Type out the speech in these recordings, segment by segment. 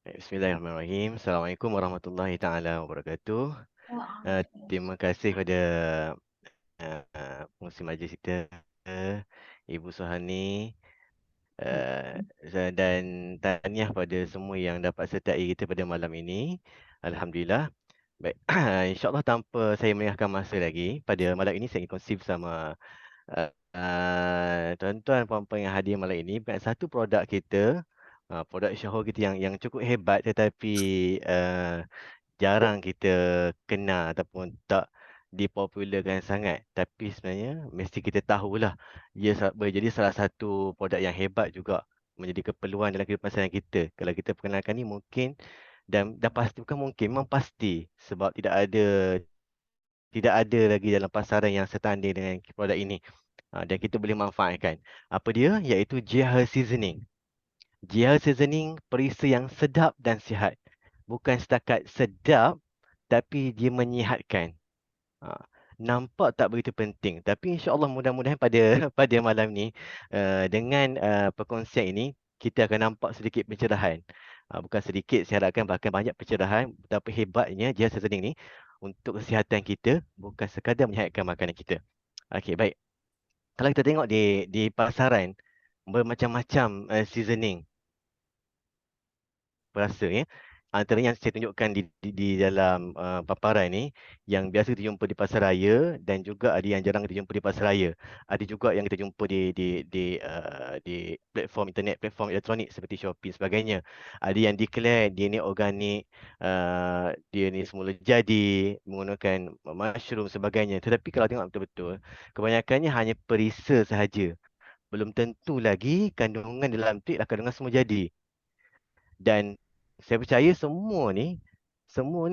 Bismillahirrahmanirrahim. Assalamualaikum warahmatullahi taala wabarakatuh. Terima kasih kepada pengurusi majlis kita, Ibu Suhani, dan tahniah pada semua yang dapat sertai kita pada malam ini. Alhamdulillah. Baik, insya-Allah tanpa saya melengahkan masa lagi, pada malam ini saya ingin kongsi bersama tuan-tuan puan-puan yang hadir malam ini bukan satu produk kita, produk Syahor kita yang cukup hebat, tetapi uh, jarang kita kenal ataupun tak dipopularkan sangat. Tapi sebenarnya mesti kita tahulah ia boleh jadi salah satu produk yang hebat juga, menjadi keperluan dalam kehidupan seharian kita. Kalau kita perkenalkan ni mungkin, dan pasti, bukan mungkin, memang pasti, sebab tidak ada lagi dalam pasaran yang setanding dengan produk ini. Dan kita boleh manfaatkan. Apa dia? Iaitu Jiha Seasoning. Jiha Seasoning, perisa yang sedap dan sihat. Bukan setakat sedap, tapi dia menyihatkan. Ha, nampak tak begitu penting. Tapi insya-Allah mudah-mudahan pada pada malam ni, dengan perkongsian ini, kita akan nampak sedikit pencerahan. Bukan sedikit, saya harapkan bahkan banyak pencerahan betapa hebatnya Jiha Seasoning ni untuk kesihatan kita, bukan sekadar menyihatkan makanan kita. Okey, baik. Kalau kita tengok di pasaran, bermacam-macam seasoning perasa, ya. Antara yang saya tunjukkan di dalam paparan ni, yang biasa dijumpa di pasar raya dan juga ada yang jarang dijumpa di pasar raya. Ada juga yang kita jumpa di platform internet, platform elektronik seperti Shopee dan sebagainya. Ada yang declare dia ni organik, dia ni semula jadi, menggunakan mushroom sebagainya. Tetapi kalau tengok betul-betul, kebanyakannya hanya perisa sahaja. Belum tentu lagi kandungan dalam tu ialah kandungan semua jadi. Dan saya percaya semua ni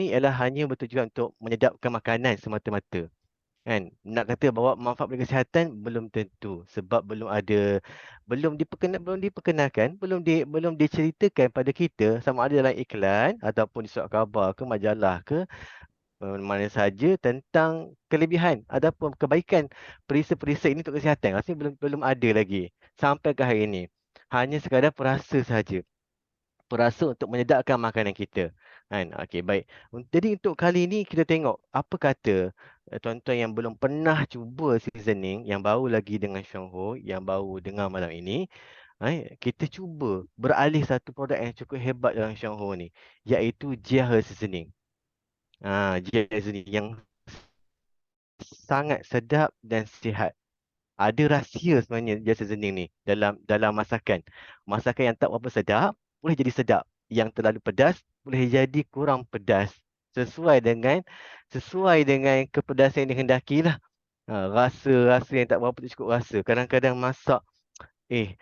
ialah hanya bertujuan untuk menyedapkan makanan semata-mata. Kan? Nak kata bawa manfaat bagi kesihatan belum tentu, sebab belum diperkenalkan, belum diceritakan pada kita sama ada dalam iklan ataupun di surat khabar ke majalah ke, mana saja, tentang kelebihan ataupun kebaikan perisa-perisa ini untuk kesihatan. Rasanya belum belum ada lagi sampai ke hari ini. Hanya sekadar perasa sahaja, perasa untuk menyedapkan makanan kita. Kan? Okey, baik. Jadi untuk kali ini kita tengok apa kata tuan-tuan yang belum pernah cuba seasoning, yang baru lagi dengan Shangho, yang baru dengar malam ini. Kita cuba beralih satu produk yang cukup hebat dalam Shangho ni, iaitu Jia He Seasoning. Jia He Seasoning yang sangat sedap dan sihat. Ada rahsia sebenarnya dia seasoning ni dalam masakan. Masakan yang tak berapa sedap boleh jadi sedap. Yang terlalu pedas boleh jadi kurang pedas. Sesuai dengan sesuai dengan kepedasan yang dihendaki lah. Rasa-rasa yang tak berapa tak cukup rasa. Kadang-kadang masak,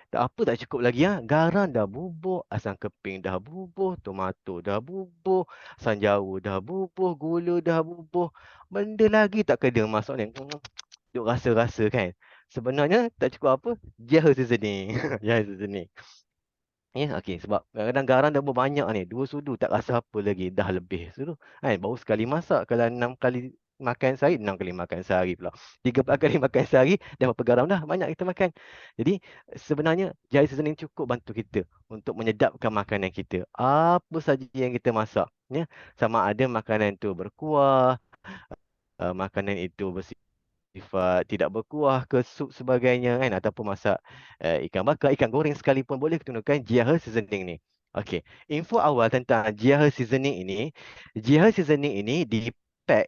tak apa tak cukup lagi, garam dah bubuh, asam keping dah bubuh, tomato dah bubuh, asam jawa dah bubuh, gula dah bubuh. Benda lagi tak kena masuk ni. Duk rasa-rasa kan. Sebenarnya tak cukup apa? Jaha seasoning. Jaha seasoning. Ya, okey, sebab kadang-kadang garam dah berbanyak ni. 2 sudu tak rasa apa lagi. Dah lebih sudu. Baru sekali masak. Kalau 6 kali makan sehari, 6 kali makan sehari pula. 13 kali makan sehari, dah berapa garam dah. Banyak kita makan. Jadi sebenarnya jahe seasoning cukup bantu kita untuk menyedapkan makanan kita. Apa saja yang kita masak. Ya. Sama ada makanan tu berkuah, makanan itu bersifat tidak berkuah ke, sup sebagainya kan, ataupun masak ikan bakar, ikan goreng sekalipun boleh gunakan Jiahe seasoning ni. Okey, info awal tentang Jiahe seasoning ini. Jiahe seasoning ini di-pack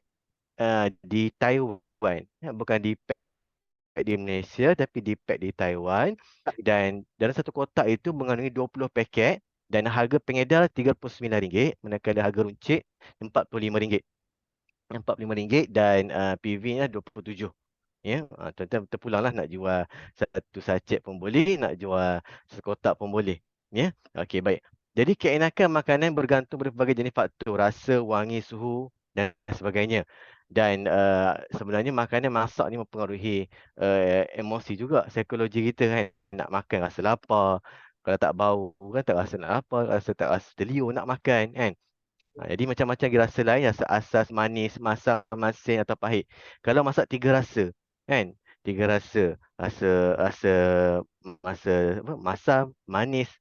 di Taiwan. Bukan di-pack di Malaysia, tapi di-pack di Taiwan, dan dalam satu kotak itu mengandungi 20 paket, dan harga pengedar RM39, manakala harga runcit RM45. RM45 dan PV-nya 27. Ya, tuan-tuan terpulanglah, nak jual satu sachet pun boleh, nak jual sekotak pun boleh. Ya, okey, baik. Jadi keenakan makanan bergantung pada berbagai jenis faktor, rasa, wangi, suhu dan sebagainya. Dan sebenarnya makanan masak ni mempengaruhi emosi juga, psikologi kita kan. Nak makan rasa lapar, kalau tak bau kan tak rasa nak lapar, tak rasa terliur nak makan kan. Jadi macam-macam lagi rasa lain, rasa asas, manis, masam, masin atau pahit. Kalau masak tiga rasa, kan? Tiga rasa, rasa rasa rasa apa? Masam, manis,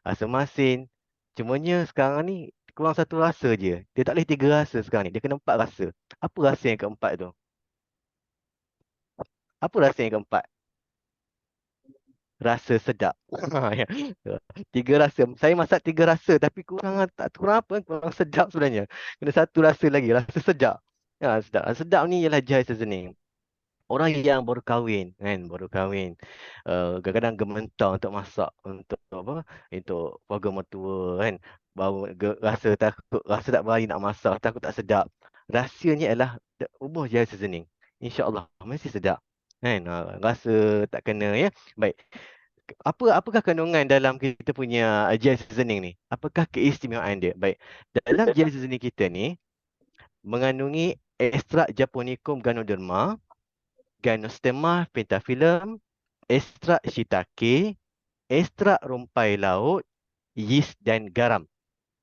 rasa masin. Cumanya sekarang ni kurang satu rasa je. Dia tak boleh tiga rasa sekarang ni. Dia kena empat rasa. Apa rasa yang keempat tu? Apa rasa yang keempat? Rasa sedap. Ya. Tiga rasa. Saya masak tiga rasa tapi kurang tak kurang apa? Kurang sedap sebenarnya. Kena satu rasa lagi, rasa sedap. Ya, sedap. Rasa sedap ni ialah jahit seasoning. Orang yang baru kahwin kan, baru kahwin, kadang-kadang gementar untuk masak untuk apa, untuk keluarga mertua kan, baru rasa takut, rasa tak berani nak masak, takut tak sedap. Rahsianya ialah ubah je seasoning, InsyaAllah mesti sedap kan. Rasa tak kena ya. Baik, apakah kandungan dalam kita punya gel seasoning ni, apakah keistimewaan dia? Baik, dalam gel seasoning kita ni mengandungi ekstrak Japonicum ganoderma, Ganoderma pentaphyllum, ekstrak shiitake, ekstrak rumpai laut, yeast dan garam.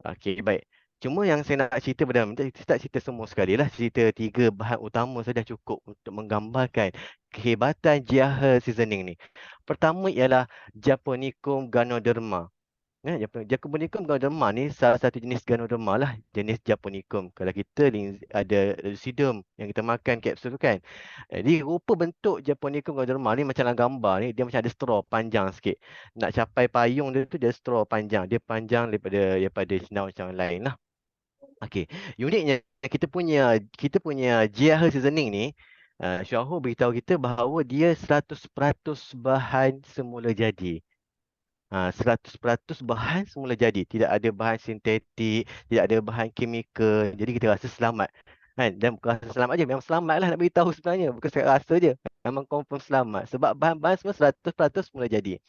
Okey, baik. Cuma yang saya nak cerita pada saya tak cerita semua sekali lah. Cerita tiga bahan utama saja cukup untuk menggambarkan kehebatan Jiahe seasoning ni. Pertama ialah Japonicum ganoderma. Japonicum ganoderma ni salah satu jenis ganoderma lah, jenis Japonicum. Kalau kita ada lucidum yang kita makan kapsul tu kan. Jadi rupa bentuk Japonicum ganoderma ni macam dalam gambar ni, dia macam ada straw panjang sikit. Nak capai payung dia tu dia straw panjang. Dia panjang daripada senaur macam lain lah. Okey, uniknya kita punya Jiahe seasoning ni, Syahur beritahu kita bahawa dia 100% bahan semula jadi. 100% bahan semula jadi. Tidak ada bahan sintetik, tidak ada bahan kimia. Jadi kita rasa selamat. Kan? Dan bukan rasa selamat je, memang selamat lah nak beritahu sebenarnya. Bukan sekedar rasa je. Memang confirm selamat. Sebab bahan-bahan semua 100% semula jadi.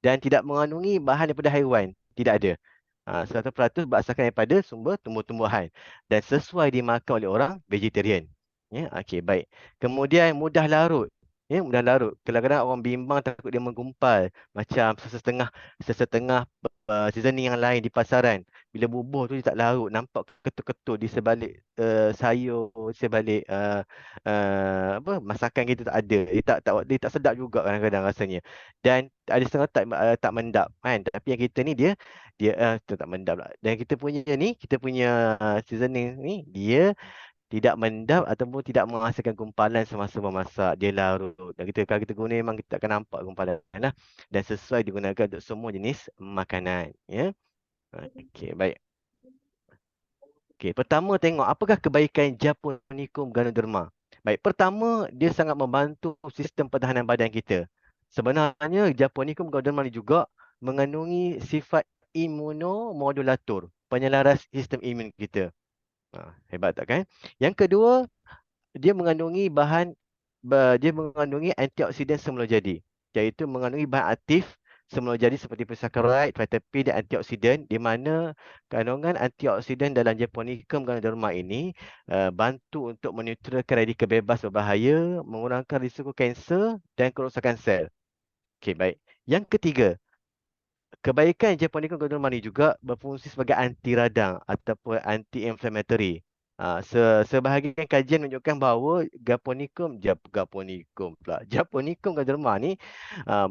Dan tidak mengandungi bahan daripada haiwan. Tidak ada. 100% berdasarkan daripada sumber tumbuh-tumbuhan. Dan sesuai dimakan oleh orang vegetarian. Ya, okey, baik. Kemudian mudah larut. Ya, mudah larut. Kadang-kadang orang bimbang takut dia menggumpal. Macam sesetengah seasoning yang lain di pasaran. Bila bubuh tu dia tak larut. Nampak ketut-ketut di sebalik sayur, di sebalik apa masakan kita tak ada. Dia tak sedap juga kadang-kadang rasanya. Dan ada setengah tak mendap kan. Tapi yang kita ni dia dia tak mendap lah. Dan kita punya seasoning ni dia tidak mendap ataupun tidak menghasilkan gumpalan semasa memasak. Dia larut. Dan kalau kita guna memang kita akan nampak gumpalan lah. Dan sesuai digunakan untuk semua jenis makanan. Ya. Okey, baik. Okey, pertama tengok apakah kebaikan Japonicum ganoderma. Baik, pertama dia sangat membantu sistem pertahanan badan kita. Sebenarnya Japonicum ganoderma ni juga mengandungi sifat imunomodulator, penyelaras sistem imun kita. Hebat tak kan? Yang kedua, dia mengandungi antioksidan semula jadi, iaitu mengandungi bahan aktif semula jadi seperti polysaccharide, vitamin dan antioksidan, di mana kandungan antioksidan dalam Japonicum ganoderma ini bantu untuk menetralkan radikal bebas berbahaya, mengurangkan risiko kanser dan kerosakan sel. Okey, baik. Yang ketiga, kebaikan Japonicum ganoderma ni juga berfungsi sebagai anti radang ataupun anti-inflammatory. Sebahagian kajian menunjukkan bahawa Japonicum ganoderma ni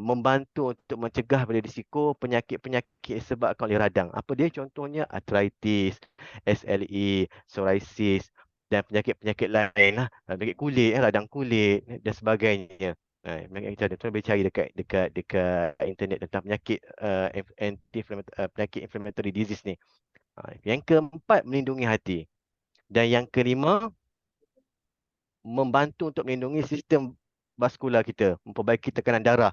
membantu untuk mencegah pada risiko penyakit-penyakit disebabkan oleh radang. Apa dia? Contohnya arthritis, SLE, psoriasis dan penyakit-penyakit lain lah. Penyakit kulit, radang kulit dan sebagainya. Kita ada boleh cari dekat internet tentang penyakit penyakit inflammatory disease ni. Yang keempat, melindungi hati. Dan yang kelima, membantu untuk melindungi sistem vaskular kita, memperbaiki tekanan darah,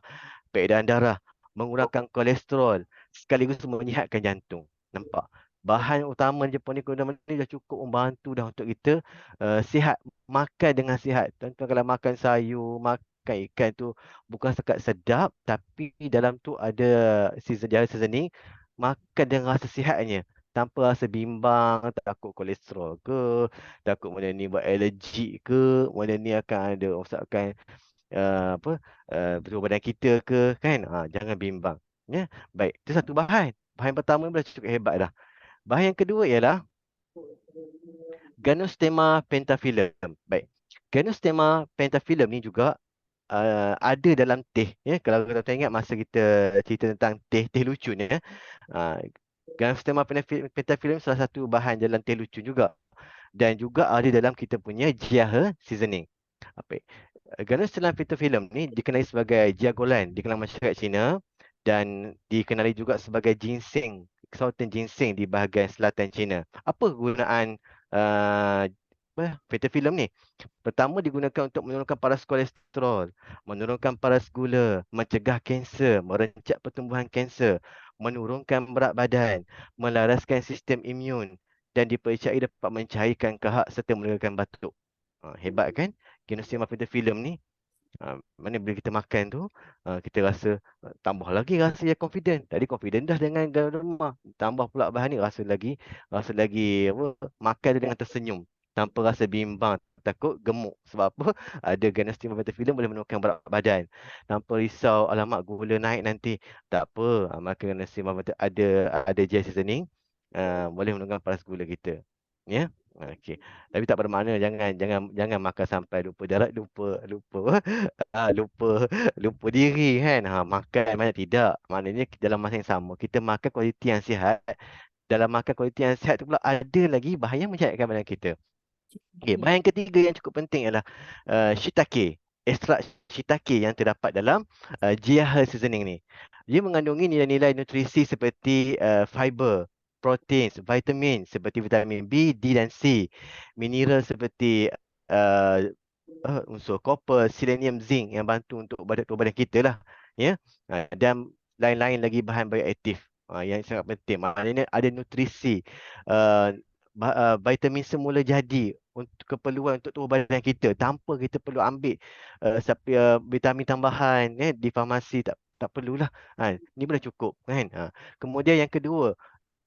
peredaran darah, mengurangkan kolesterol, sekaligus menyihatkan jantung. Nampak? Bahan utama Japonica gudang ni dah cukup membantu dah untuk kita sihat, makan dengan sihat. Tuan-tuan kalau makan sayur, makan ikan tu bukan sekat sedap, tapi dalam tu ada seasoning, makan dengan rasa sihatnya. Tanpa rasa bimbang, takut kolesterol ke, takut mana ni buat alergik ke, mana ni akan ada rosakkan apa betul badan kita ke kan. Jangan bimbang ya. Baik, itu satu bahan. Bahan pertama ni dah cukup hebat dah. Bahan yang kedua ialah Ganoderma pentaphyllum. Baik, Ganoderma pentaphyllum ni juga ada dalam teh ya. Kalau kita ingat masa kita cerita tentang teh lucu ni ya. Ganoderma pentaphyllum salah satu bahan dalam teh lucu juga. Dan juga ada dalam kita punya Jiahe seasoning. Apa? Ganoderma pentaphyllum ni dikenali sebagai Jiagolan di kalangan masyarakat Cina dan dikenali juga sebagai ginseng, sultan ginseng di bahagian selatan Cina. Apa kegunaan pentaphyllum ni? Pertama digunakan untuk menurunkan paras kolesterol, menurunkan paras gula, mencegah kanser, merencak pertumbuhan kanser, menurunkan berat badan, melaraskan sistem imun dan dipercayai dapat mencairkan kahak serta menurunkan batuk. Hebat kan? Genosema filem ni. Mana bila kita makan tu, kita rasa tambah lagi rasa yang confident. Tadi confident dah dengan garam lemak. Tambah pula bahan ni rasa lagi apa, makan tu dengan tersenyum tanpa rasa bimbang, takut gemuk. Sebab apa? Ada ganoderma filem boleh menurunkan berat badan. Tanpa risau alamak gula naik nanti. Tak apa, makan ganoderma ada gel seasoning, boleh menurunkan paras gula kita. Ya. Okey. Tapi tak bermakna jangan jangan jangan makan sampai lupa darat, lupa lupa lupa diri kan. Makan banyak tidak. Maknanya dalam masa yang sama kita makan kualiti yang sihat. Dalam makan kualiti yang sihat tu pula ada lagi bahan yang menjahatkan badan kita. Okay, bahan ketiga yang cukup penting ialah shiitake. Ekstrak shiitake yang terdapat dalam Jiahe seasoning ni. Dia mengandungi nilai-nilai nutrisi seperti fiber, protein, vitamin seperti vitamin B, D dan C. Mineral seperti uh, unsur copper, selenium, zinc yang bantu untuk tubuh badan kita lah. Ya. Dan lain-lain lagi bahan bioaktif yang sangat penting. Maknanya ada nutrisi, uh, vitamin semula jadi untuk keperluan untuk tubuh badan kita tanpa kita perlu ambil vitamin tambahan di farmasi, tak perlulah. Ni boleh cukup kan. Kemudian yang kedua,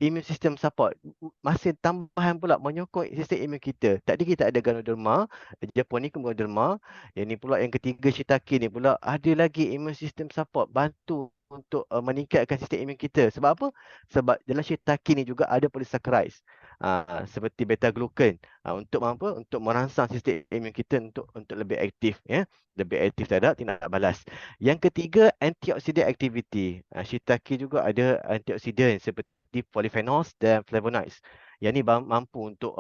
immune system support. Masih tambahan pula menyokong sistem imun kita. Tadi kita ada Ganoderma, Japonicum Ganoderma. Yang ni pula yang ketiga shiitake ni pula ada lagi immune system support, bantu untuk meningkatkan sistem imun kita. Sebab apa? Sebab dalam shiitake ni juga ada polysaccharides. Seperti beta glucan, untuk apa? Untuk merangsang sistem imun kita untuk lebih aktif, ya. Lebih aktif terhadap tindak balas. Yang ketiga, antioxidant activity. Shiitake juga ada antioksidan seperti polyphenols dan flavonoids. Yang ni mampu untuk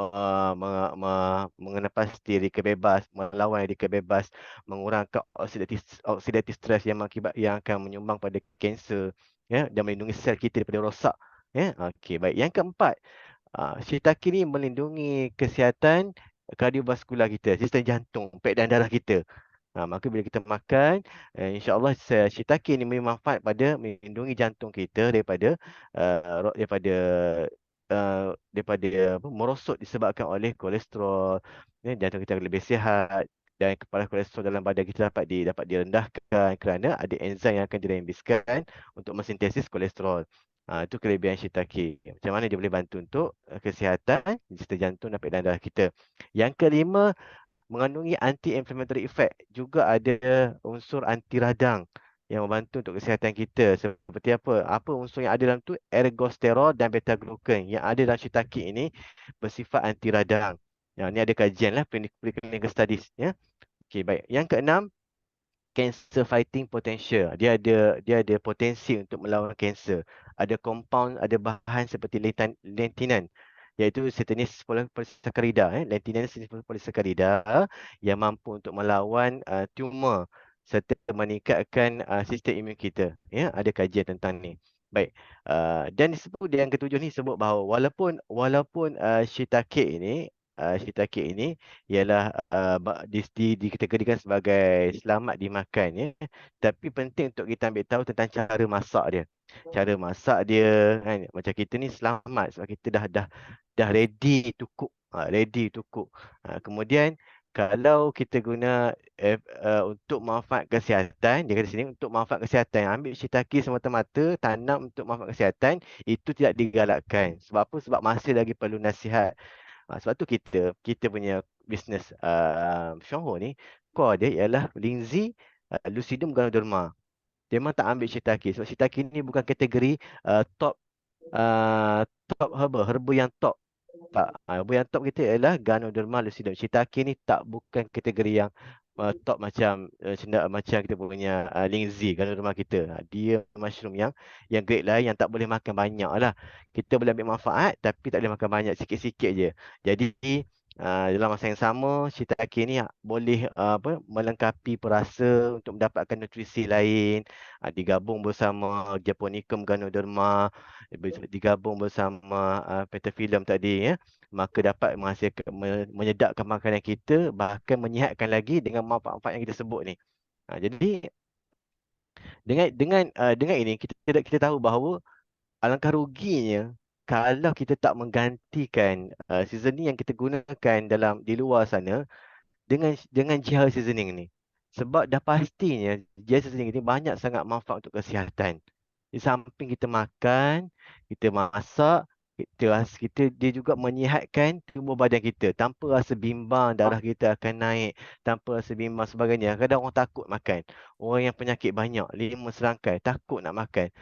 mengenapasti radikal bebas, melawan radikal bebas, mengurangkan oxidative stress yang akan menyumbang pada kanser, ya, dan melindungi sel kita daripada rosak. Ya, okey, baik. Yang keempat, shiitake ni melindungi kesihatan kardiovaskular kita, sistem jantung, peredaran darah kita. Maka bila kita makan, insya-Allah shiitake ni memberi manfaat pada melindungi jantung kita daripada daripada apa, merosot disebabkan oleh kolesterol. Jantung kita akan lebih sihat dan kadar kolesterol dalam badan kita dapat direndahkan kerana ada enzim yang akan dirembeskan untuk mensintesis kolesterol. Itu kelebihan shiitake. Macam mana dia boleh bantu untuk kesihatan sistem jantung dan peredaran darah kita. Yang kelima, mengandungi anti-inflammatory effect, juga ada unsur anti radang yang membantu untuk kesihatan kita. Seperti apa? Apa unsur yang ada dalam tu? Ergosterol dan beta glucan yang ada dalam shiitake ini bersifat anti radang. Yang ni ada kajian lah, clinical studies, ya. Okey, baik. Yang keenam, cancer fighting potential. Dia ada potensi untuk melawan kanser. Ada compound, ada bahan seperti lentinan, iaitu sejenis polisakarida, lentinan sejenis polisakarida yang mampu untuk melawan tumor serta meningkatkan sistem imun kita. Ya, ada kajian tentang ni. Baik. Dan disebut yang ketujuh ni sebut bahawa walaupun shiitake ini ialah dikategorikan sebagai selamat dimakan, ya. Tapi penting untuk kita ambil tahu tentang cara masak dia. Cara masak dia kan, macam kita ni selamat sebab kita dah ready to cook. Ready to cook. Kemudian kalau kita guna untuk manfaat kesihatan, dia kata sini untuk manfaat kesihatan, ambil shiitake semata-mata tanam untuk manfaat kesihatan, itu tidak digalakkan. Sebab apa? Sebab masih lagi perlu nasihat. Sebab tu kita punya bisnes Shonho ni, core dia ialah Lindsay Lucidum Ganoderma. Dia memang tak ambil shiitake. Sebab shiitake ni bukan kategori top top herba yang top. Tak. Herba yang top kita ialah Ganoderma lucidum. Shiitake ni bukan kategori yang top macam macam kita punya Lingzi gandum kita. Dia mushroom yang grade lain yang tak boleh makan banyak lah. Kita boleh ambil manfaat tapi tak boleh makan banyak, sikit-sikit je. Jadi dalam masa yang sama shiitake ni boleh melengkapi perasa untuk mendapatkan nutrisi lain. Digabung bersama Japonicum Ganoderma, digabung bersama Petaphyllum tadi ya, maka dapat menghasilkan menyedapkan makanan kita, bahkan menyihatkan lagi dengan manfaat-manfaat yang kita sebut ni. Jadi dengan ini kita tahu bahawa alangkah ruginya kalau kita tak menggantikan seasoning yang kita gunakan di luar sana dengan jihad seasoning ni. Sebab dah pastinya jihad seasoning ini banyak sangat manfaat untuk kesihatan. Di samping kita makan, kita masak, dia juga menyihatkan tubuh badan kita. Tanpa rasa bimbang, darah kita akan naik. Tanpa rasa bimbang sebagainya. Kadang orang takut makan. Orang yang penyakit banyak, 5 serangkai, takut nak makan.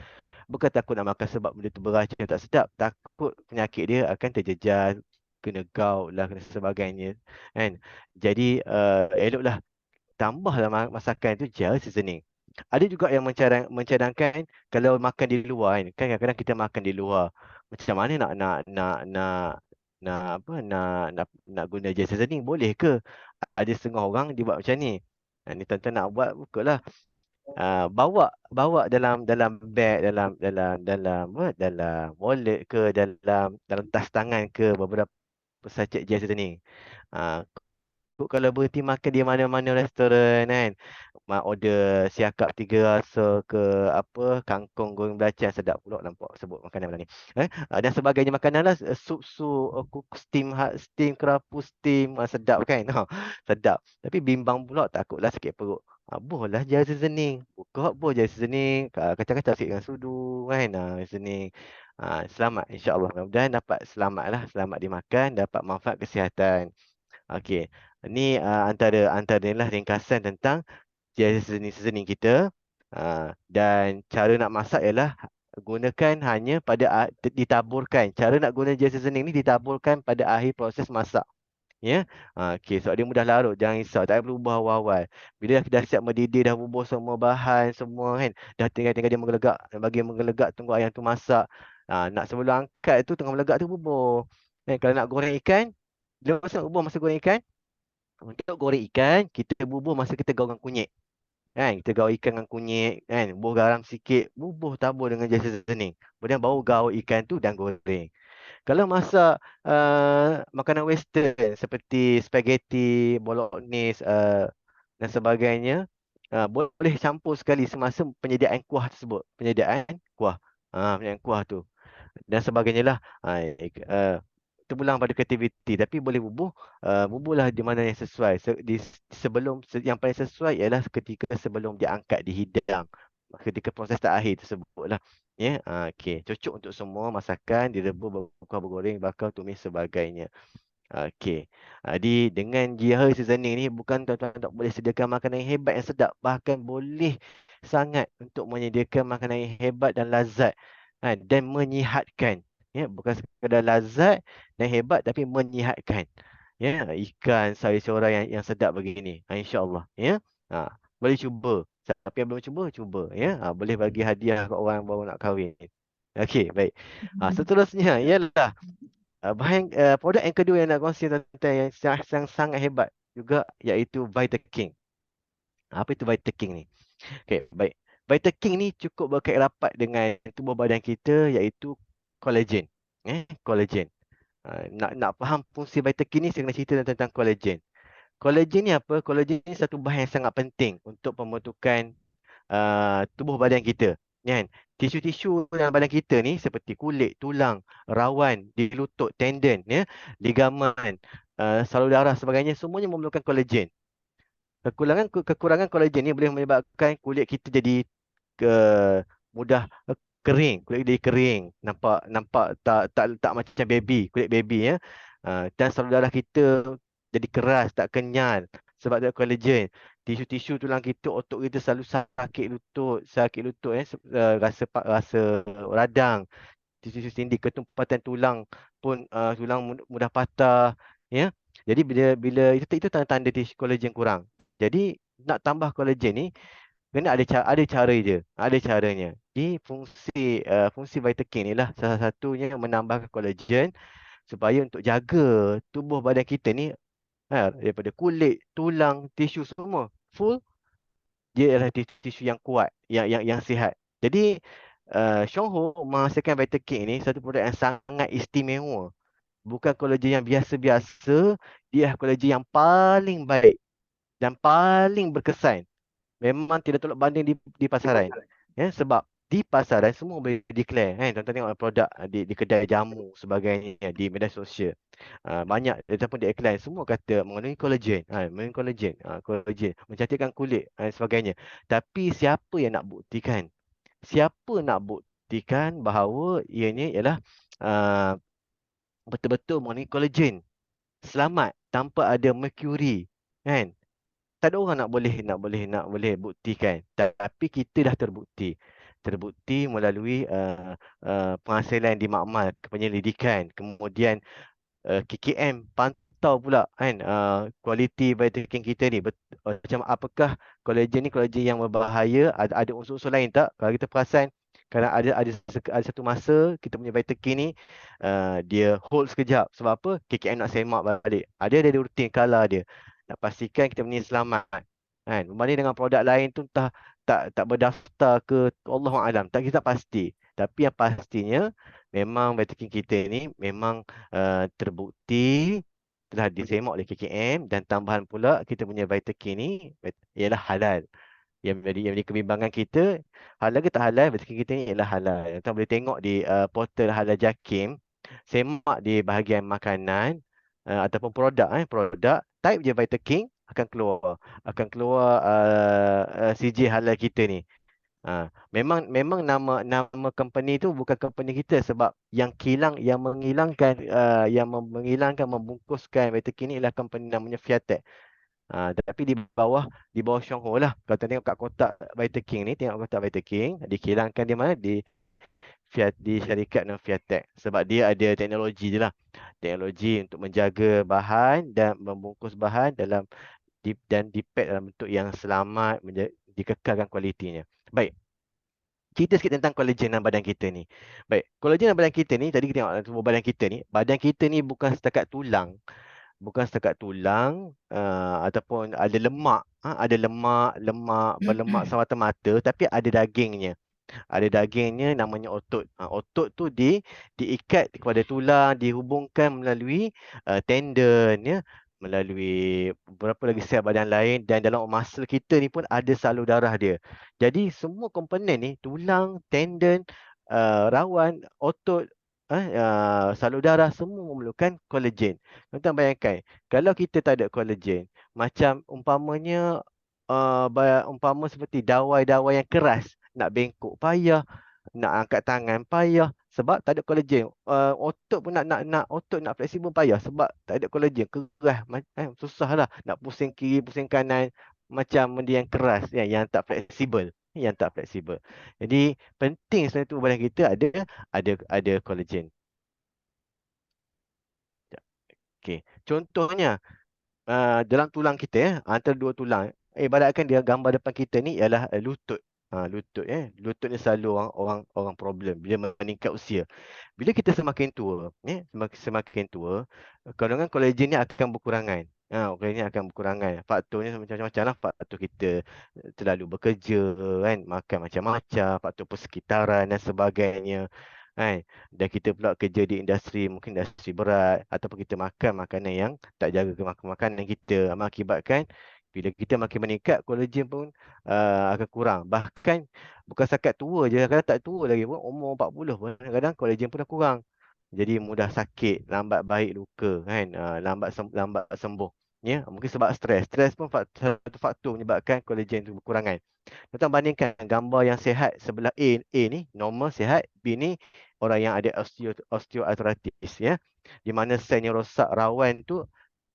Bukan takut nak makan sebab benda tu beracun tak sedap. Takut penyakit dia akan terjejas, kena gout lah, kena sebagainya. Kan? Jadi eloklah tambahlah masakan itu jari seasoning. Ada juga yang mencadangkan kalau makan di luar kan, kadang-kadang kita makan di luar. Macam mana nak guna jari seasoning, boleh ke? Ada setengah orang dia buat macam ni. Ni tuan-tuan nak buat, bukalah. Bawa bawa dalam dalam beg, dalam wallet ke, dalam tas tangan ke, beberapa sachet jari seasoning. Ah, kalau berhenti makan di mana-mana restoran kan, order siakap 3 rasa ke, apa, kangkung goreng belacan, sedap pula nampak sebut makanan malam ni. Dan sebagainya makanan lah, sup-sup, steam, steam kerapu, steam, sedap kan. Sedap. Tapi bimbang pula, takutlah sakit perut. Buhlah jari seasoning. Buka buh jari seasoning, kacang-kacang sikit dengan sudu kan. Seasoning. Selamat, insya-Allah. Mudah-mudahan dapat selamat lah, selamat dimakan, dapat manfaat kesihatan. Okey. Ini antara antara lah ringkasan tentang jenis seasoning kita. Dan cara nak masak ialah gunakan hanya pada ditaburkan. Cara nak guna jenis seasoning ni ditaburkan pada akhir proses masak. Ya. Okey, sebab dia mudah larut, jangan risau, tak payah berubah awal-awal. Bila dah siap mendidih, dah bubuh semua bahan semua kan, dah tinggal-tinggal dia menggelegak, bagi menggelegak, tunggu ayam tu masak. Nak sebelum angkat tu, tengah melegak tu bubuh. Kalau nak goreng ikan, dia masa bubuh masa goreng ikan. Untuk goreng ikan, kita bubuh masa kita gaulkan kunyit. Kan? Kita gaul ikan dengan kunyit, kan? Bubuh garam sikit, bubuh tabur dengan jasa seasoning. Kemudian baru gaul ikan tu dan goreng. Kalau masak makanan western seperti spaghetti, bolognese dan sebagainya, boleh campur sekali semasa penyediaan kuah tersebut. Penyediaan kuah. Penyediaan kuah tu dan sebagainya lah. Terpulang pada kreativiti, tapi boleh bubuhlah di mana yang sesuai. Yang paling sesuai ialah ketika sebelum diangkat dihidang, ketika proses terakhir tersebut lah. Ya, okey, cocok untuk semua masakan, direbus, berkuah, bergoreng, bakar, tumis sebagainya. Okey. Jadi dengan jihad seasoning ni, bukan tuan-tuan tak boleh sediakan makanan yang hebat yang sedap, bahkan boleh sangat untuk menyediakan makanan yang hebat dan lazat, dan menyihatkan. Ya, bukan sekadar lazat dan hebat tapi menyihatkan. Ya, ikan sayur-sayuran yang sedap begini. Insya-Allah, ya. Boleh cuba. Siapa yang belum cuba, cuba ya. Boleh bagi hadiah ke orang yang baru nak kahwin. Okey, baik. Seterusnya ialah produk yang kedua yang nak kongsi tentang yang sangat hebat juga, iaitu Vita King. Apa itu Vita King ni? Okey, baik. Vita King ni cukup berkait rapat dengan tubuh badan kita, iaitu collagen. Collagen. Nak faham fungsi Vita King ni, saya kena cerita tentang collagen. Collagen ni apa? Collagen ni satu bahan yang sangat penting untuk pembentukan tubuh badan kita. Kan? Tisu-tisu dalam badan kita ni seperti kulit, tulang, rawan, di lutut, tendon, ya, ligamen, salur darah sebagainya, semuanya memerlukan kolagen. Kekurangan kolagen ni boleh menyebabkan kulit kita jadi ke mudah kering, kulit dia kering, nampak nampak tak macam baby, kulit baby ya. Dan salur darah kita jadi keras, tak kenyal sebab tak kolagen. Tisu-tisu tulang kita, otot kita selalu sakit lutut rasa radang, tisu-tisu sendi, ketumpatan tulang pun tulang mudah patah ya. Jadi bila bila itu tanda-tanda tisu kolagen kurang. Jadi nak tambah kolagen ni kena ada cara je, ada caranya. Jadi fungsi Vitakin ni lah salah satunya yang menambahkan kolagen supaya untuk jaga tubuh badan kita ni, daripada kulit, tulang, tisu semua full, dia adalah tisu yang kuat, yang sihat. Jadi Shonghu menghasilkan Vitakin ini satu produk yang sangat istimewa. Bukan kolagen yang biasa-biasa, dia kolagen yang paling baik dan paling berkesan. Memang tidak tolak banding di pasaran. Ya, sebab di pasaran semua boleh declare. Tuan-tuan tengok produk di kedai jamu sebagainya, di media sosial. Banyak ataupun di iklan semua kata mengandungi kolagen, mengandungi kolagen, kolagen, mencantikkan kulit dan sebagainya. Tapi siapa yang nak buktikan? Siapa nak buktikan bahawa ianya ialah uh, betul-betul mengandungi kolagen, selamat tanpa ada mercury, kan? Tak ada orang nak boleh buktikan, tapi kita dah terbukti melalui penghasilan di makmal penyelidikan, kemudian KKM pantau pula kan kualiti vitamin kita ni macam apakah kolagen yang berbahaya, ada unsur-unsur lain tak. Kalau kita perasan, kerana ada satu masa kita punya vitamin ni dia hold sekejap sebab apa, KKM nak semak balik, ada rutin kala dia nak pastikan kita punya selamat kan. Berbanding dengan produk lain tu entah tak berdaftar ke, Allah alam, tak kita pasti. Tapi yang pastinya memang vitamin kita ni memang terbukti telah disemak oleh KKM, dan tambahan pula kita punya Vitakin ni ialah halal. Yang menjadi kebimbangan kita, halal ke tak halal, Vitakin kita ni ialah halal. Kita boleh tengok di portal Halal Jakim, semak di bahagian makanan ataupun produk type je Vitakin, akan keluar CJ halal kita ni. Memang memang nama company tu bukan company kita, sebab yang menghilangkan membungkuskan Vitakin ni ialah company namanya Fiatech. Tapi di bawah Shongho lah. Kalau kita tengok kat kotak Vitakin ni, tengok kotak Vitakin dikilangkan di mana, di syarikat nama Fiatech, sebab dia ada teknologi je lah. Teknologi untuk menjaga bahan dan membungkus bahan dan dipack dalam bentuk yang selamat, dikekalkan kualitinya. Baik. Cerita sikit tentang kolagen dalam badan kita ni. Baik, kolagen dalam badan kita ni, tadi kita tengok tubuh badan kita ni bukan setakat tulang. Bukan setakat tulang ataupun ada lemak, lemak berlemak semata-mata, tapi ada dagingnya. Ada dagingnya namanya otot. Otot tu diikat kepada tulang, dihubungkan melalui tendon, ya, melalui beberapa lagi sel badan lain, dan dalam muscle kita ni pun ada salur darah dia. Jadi semua komponen ni, tulang, tendon, rawan, otot, salur darah, semua memerlukan kolagen. Tuan bayangkan, kalau kita tak ada kolagen, macam umpama seperti dawai-dawai yang keras, nak bengkok payah, nak angkat tangan payah sebab tak ada kolagen. Otot pun nak fleksibel payah sebab tak ada kolagen, keras, susahlah nak pusing kiri, pusing kanan, macam benda yang keras, yang tak fleksibel. Jadi penting sebenarnya tubuh badan kita ada kolagen. Okey, contohnya dalam tulang kita, antara dua tulang, ibaratkan dia gambar depan kita ni ialah lutut. Lutut ni selalu orang problem bila meningkat usia. Bila kita semakin tua, semakin tua, kandungan kolagen ni akan berkurangan. Kolagen ni akan berkurangan. Faktornya macam-macam lah. Faktor kita terlalu bekerja, kan, makan macam-macam, faktor persekitaran dan sebagainya. Kan? Dan kita pula kerja di industri, mungkin industri berat, ataupun kita makan makanan yang tak jaga makanan kita, mengakibatkan bila kita makin meningkat, kolagen pun akan kurang. Bahkan bukan setakat tua je, kadang tak tua lagi pun, umur 40 pun kadang kolagen pun dah kurang. Jadi mudah sakit, lambat baik luka, kan, lambat sembuh. Ya, mungkin sebab stres. Stres pun satu faktor menyebabkan kolagen itu berkurangan. Kita bandingkan gambar yang sihat sebelah A ni normal sihat, B ni orang yang ada osteoarthritis, ya. Di mana sel yang rosak rawan tu,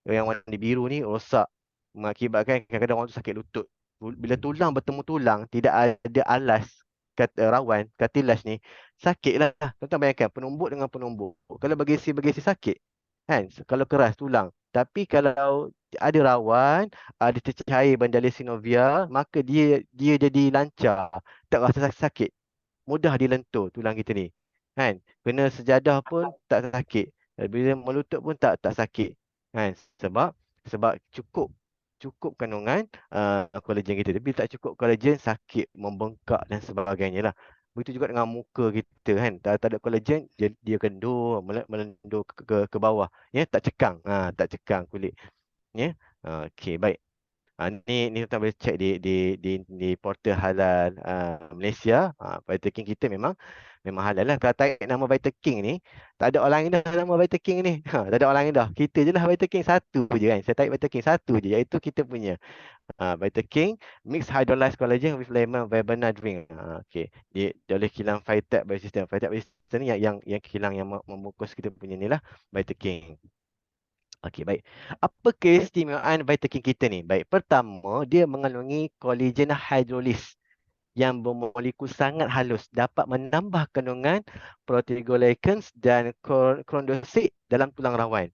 yang warna biru ni rosak, mengakibatkan kadang-kadang orang tu sakit lutut. Bila tulang bertemu tulang, tidak ada alas, kata rawan, cartilage ni, sakitlah. Tuan-tuan bayangkan penumbuk dengan penumbuk. Kalau bergesi-bergesi sakit, kan? Kalau keras tulang. Tapi kalau ada rawan, ada tercair benda sinovial, maka dia jadi lancar, tak rasa sakit, mudah dilentur tulang kita ni. Kan? Kena sejadah pun tak sakit. Bila melutut pun tak sakit. Kan? Sebab cukup cukup kandungan kolagen kita. Tapi tak cukup kolagen, sakit, membengkak dan sebagainya lah. Begitu juga dengan muka kita kan. Tak ada kolagen, dia kendur, melendur ke bawah. Ya, tak cekang. Tak cekang kulit. Ya. Okey, baik. Ni tuan boleh cek di portal halal Malaysia. Vitaking kita memang halal lah. Kalau tarik nama Vitaking ni, tak ada orang lain dah nama Vitaking ni. Tak ada orang lain dah. Kita je lah Vitaking satu je kan. Saya tarik Vitaking satu je, iaitu kita punya Vitaking Mixed Hydrolyzed Collagen with Lemon Verbena Drink. Okey. Dia oleh kilang Phytech Biosystem. Phytech Biosystem ni yang kilang yang membungkus kita punya ni lah, Vitaking. Okey, baik. Apa keistimewaan Vitakin kita ni? Baik, pertama, dia mengandungi collagen hydrolase yang bermolekul sangat halus, dapat menambah kandungan proteoglycans dan chondrosit dalam tulang rawan.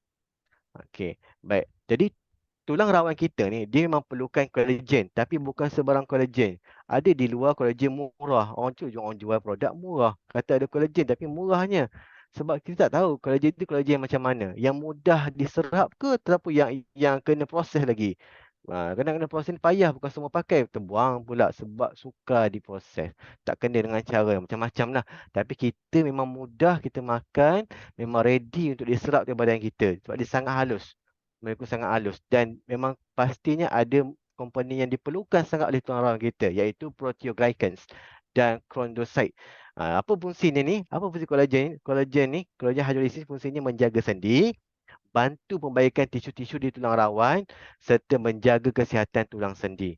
Okey, baik. Jadi tulang rawan kita ni dia memang perlukan kolagen, tapi bukan sebarang kolagen. Ada di luar kolagen murah. Orang jual produk murah. Kata ada kolagen tapi murahnya. Sebab kita tak tahu kolagen itu kolagen macam mana. Yang mudah diserap ke ataupun yang kena proses lagi. Kena proses ni payah, bukan semua pakai. Terbuang pula sebab sukar diproses. Tak kena dengan cara macam-macam lah. Tapi kita memang mudah kita makan, memang ready untuk diserap di badan kita. Sebab dia sangat halus. Mereka sangat halus dan memang pastinya ada komponen yang diperlukan sangat oleh tulang rawan kita, iaitu proteoglycans dan chondrocyte. Apa fungsinya ni? Apa fungsi kolagen? Kolagen hydrolysis fungsinya menjaga sendi, bantu pembaikan tisu-tisu di tulang rawan serta menjaga kesihatan tulang sendi.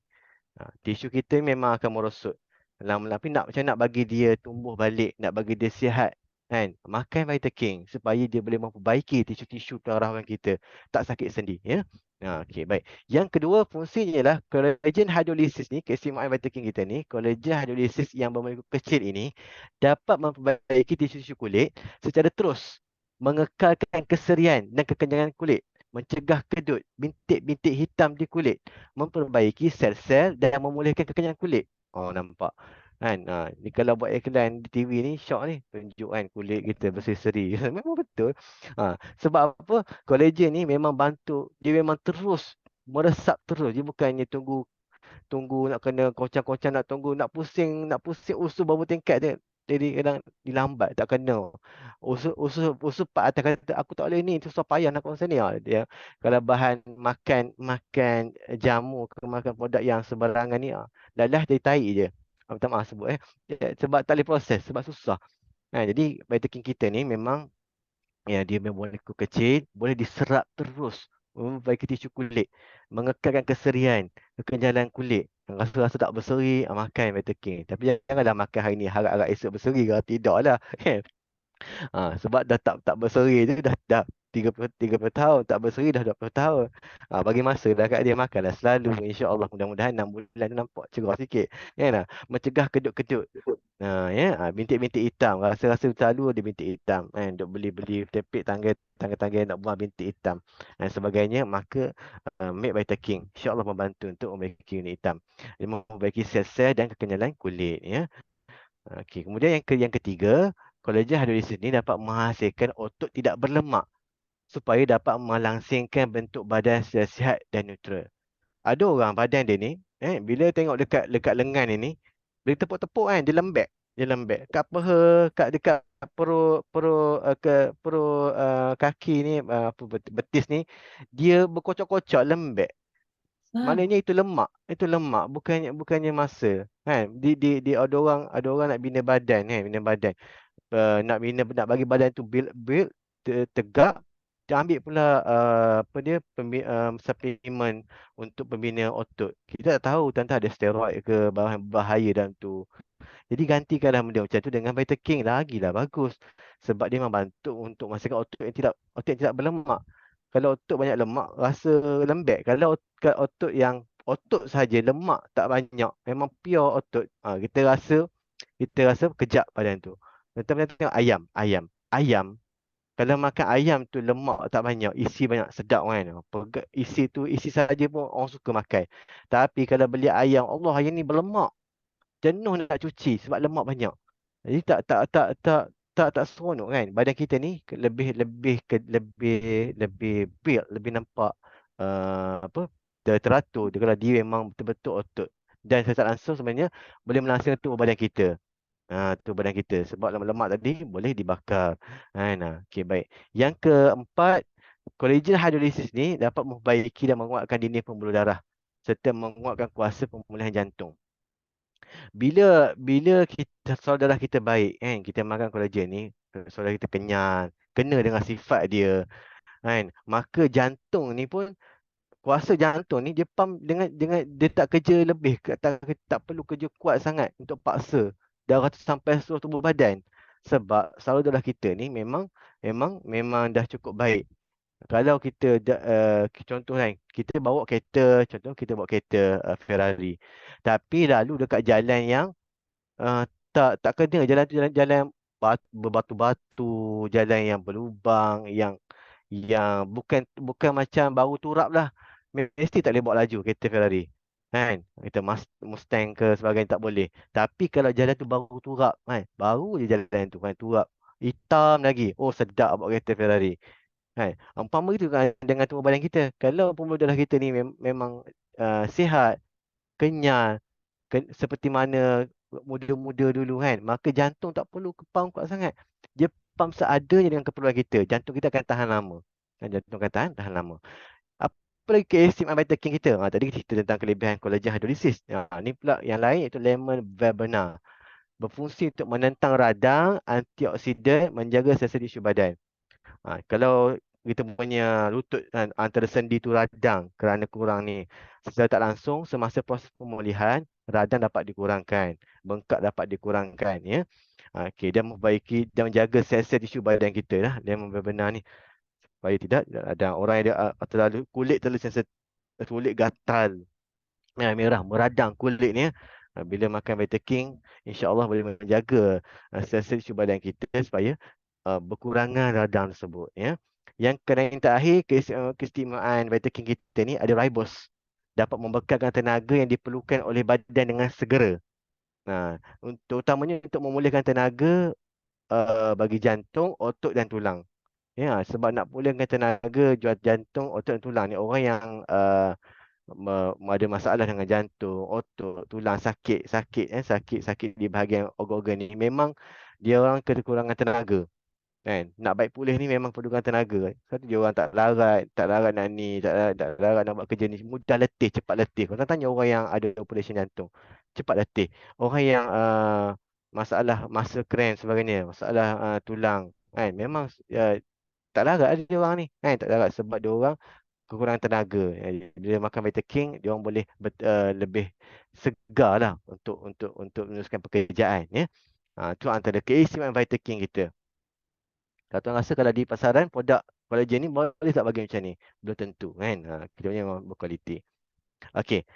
Tisu kita memang akan merosot. Tapi macam nak bagi dia tumbuh balik, nak bagi dia sihat, kan? Makan Vitaking supaya dia boleh memperbaiki tisu-tisu tulang rawan kita, tak sakit sendi, ya. Okey, baik. Yang kedua fungsinya ialah collagen hydrolysis ni, keistimewaan Vitaking kita ni, collagen hydrolysis yang bermolekul kecil ini dapat memperbaiki tisu-tisu kulit secara terus, mengekalkan keserian dan kekenyangan kulit, mencegah kedut, bintik-bintik hitam di kulit, memperbaiki sel-sel dan memulihkan kekenyangan kulit. Oh, nampak. Kan? Ni kalau buat iklan di TV ni, syok ni. Tunjuk kan kulit kita berseri-seri. Memang betul. Sebab apa? Kolagen ni memang bantu. Dia memang terus meresap terus. Dia bukannya tunggu tunggu nak kena kocang-kocang, nak pusing usul bambu tingkat dia. Jadi kadang dilambat, tak kena. Usul pak atas kata aku tak boleh ni, susah payah nak konsert ni. Dia kalau bahan makan jamu ke makan produk yang sembarangan ni, lalah dia tahi je. Minta maaf sebut sebab tak boleh proses, sebab susah. Jadi vitamin kita ni memang dia molekul kecil, boleh diserap terus, memperbaiki tisu kulit, mengekalkan keserian, kekenyalan kulit. Rasa-rasa tak berseri, makan Vitakin. Tapi janganlah makan hari ni, harap-harap esok berseri ke, tidak lah. Sebab dah tak berseri tu dah 30 tahun, tak berseri dah 20 tahun. Bagi masa dah kat dia, makanlah selalu, insya-Allah, mudah-mudahan 6 bulan tu nampak cerah sikit. Kan? Mencegah kedut-kedut. Bintik-bintik hitam, rasa-rasa selalu ada bintik hitam, kan, duk beli-beli tepek tangga-tangga nak buang bintik hitam dan sebagainya, maka Milk Vita King insya-Allah membantu untuk membaiki unit hitam. Dia membaiki sel-sel dan kekenyalan kulit, ya. Okey, kemudian yang ketiga, kolagen hidrolisis ni dapat menghasilkan otot tidak berlemak supaya dapat melangsingkan bentuk badan secara sihat dan neutral. Ada orang badan dia ni, bila tengok dekat dekat lengan ini, bila tepuk-tepuk kan dia lembek. Dia lembek. Kat peha, dekat perut perut ke perut kaki ni, betis ni, dia berkocak-kocak lembek. Ah, Maknanya itu lemak, bukannya masa. Kan? Di ada orang nak bina badan, kan, bina badan. Nak bagi badan tu build tegak, dia ambil pula apa dia suplemen untuk pembina otot. Kita tak tahu tentang ada steroid ke, bahan bahaya dalam tu. Jadi gantikanlah benda macam tu dengan Vita King, lagilah bagus. Sebab dia membantu untuk memastikan otot yang tidak berlemak. Kalau otot banyak lemak, rasa lembek. Kalau otot saja lemak tak banyak, memang pure otot. Kita rasa kejap badan tu. Tengok ayam. Ayam Kalau makan ayam tu lemak tak banyak, isi banyak, sedap kan. Isi tu, isi saja pun orang suka makan. Tapi kalau beli ayam, Allah ayam ni berlemak. Jenuh nak cuci sebab lemak banyak. Jadi tak seronok kan. Badan kita ni lebih lebih lebih lebih build, lebih nampak apa teratur. Dia kalau dia memang betul-betul otot. Dan secara langsung sebenarnya boleh melangsungkan tubuh badan kita. Tu badan kita. Sebab lemak-lemak tadi boleh dibakar. Okey, baik. Yang keempat, collagen hydrolysis ni dapat memperbaiki dan menguatkan dinding pembuluh darah serta menguatkan kuasa pemulihan jantung. Bila kita saudara kita baik kan, kita makan kolagen ni, saudara kita kenyang, kena dengan sifat dia kan, maka jantung ni pun, kuasa jantung ni dia pump dengan dia tak kerja lebih, tak perlu kerja kuat sangat untuk paksa darah tu sampai seluruh tubuh badan. Sebab saudara kita ni memang dah cukup baik. Kalau kita contoh kan, kita bawa kereta Ferrari. Tapi lalu dekat jalan yang tak kena, jalan tu jalan berbatu-batu, jalan yang berlubang, yang bukan macam baru turap lah. Mesti tak boleh bawa laju kereta Ferrari. Kan? Kita Mustang ke sebagainya tak boleh. Tapi kalau jalan tu baru turap kan, baru je jalan tu kan turap. Hitam lagi. Oh sedap bawa kereta Ferrari. Kan? Umpama itu kan dengan tubuh badan kita. Kalau pembuluh darah kita ni memang sihat, kenyal, seperti mana muda-muda dulu kan, maka jantung tak perlu pump kuat sangat. Dia pump seadanya dengan keperluan kita. Jantung kita akan tahan lama. Dan jantung akan tahan lama. Apa lagi keistimewaan vitamin king kita? Tadi kita cerita tentang kelebihan collagen hydrolysis. Ni pula yang lain iaitu lemon verbena. Berfungsi untuk menentang radang, antioksidan, menjaga sel-sel tisu badan. Kalau kita punya lutut kan, antara sendi tu radang kerana kurang ni, secara tak langsung semasa proses pemulihan radang dapat dikurangkan, bengkak dapat dikurangkan ya. Okey, dan memperbaiki dan menjaga sel-sel tisu badan kita lah, dia benar ni, supaya tidak ada orang yang terlalu terlalu sensitif, kulit gatal, merah meradang kulit ni ya. Bila makan Vita King, insya-Allah boleh menjaga sel-sel tisu badan kita supaya berkurangan radang tersebut ya. Yang terakhir, keistimewaan Vita King kita ni ada ribose. Dapat membekalkan tenaga yang diperlukan oleh badan dengan segera. Utamanya untuk memulihkan tenaga bagi jantung, otot dan tulang. Ya, sebab nak pulihkan tenaga jantung, otot dan tulang ni, orang yang ada masalah dengan jantung, otot, tulang sakit di bahagian organ-organ ni, memang dia orang kekurangan tenaga. Kan, nak baik pulih ni memang perlukan tenaga. Satu dia orang tak larat nak ni, tak larat nak buat kerja ni, mudah letih, cepat letih. Kalau tanya orang yang ada operation jantung, cepat letih. Orang yang masalah muscle cramp sebagainya, masalah tulang kan, memang tak larat dia orang ni kan, tak larat sebab dia orang kekurangan tenaga. Bila makan Vita King, dia orang boleh lebih segar lah untuk meneruskan pekerjaan ya. Tu antara keistimewaan Vita King kita. Kalau tuan rasa kalau di pasaran produk kolagen ni boleh tak bagi macam ni? Belum tentu kan. Kita punya memang berkualiti. Okey.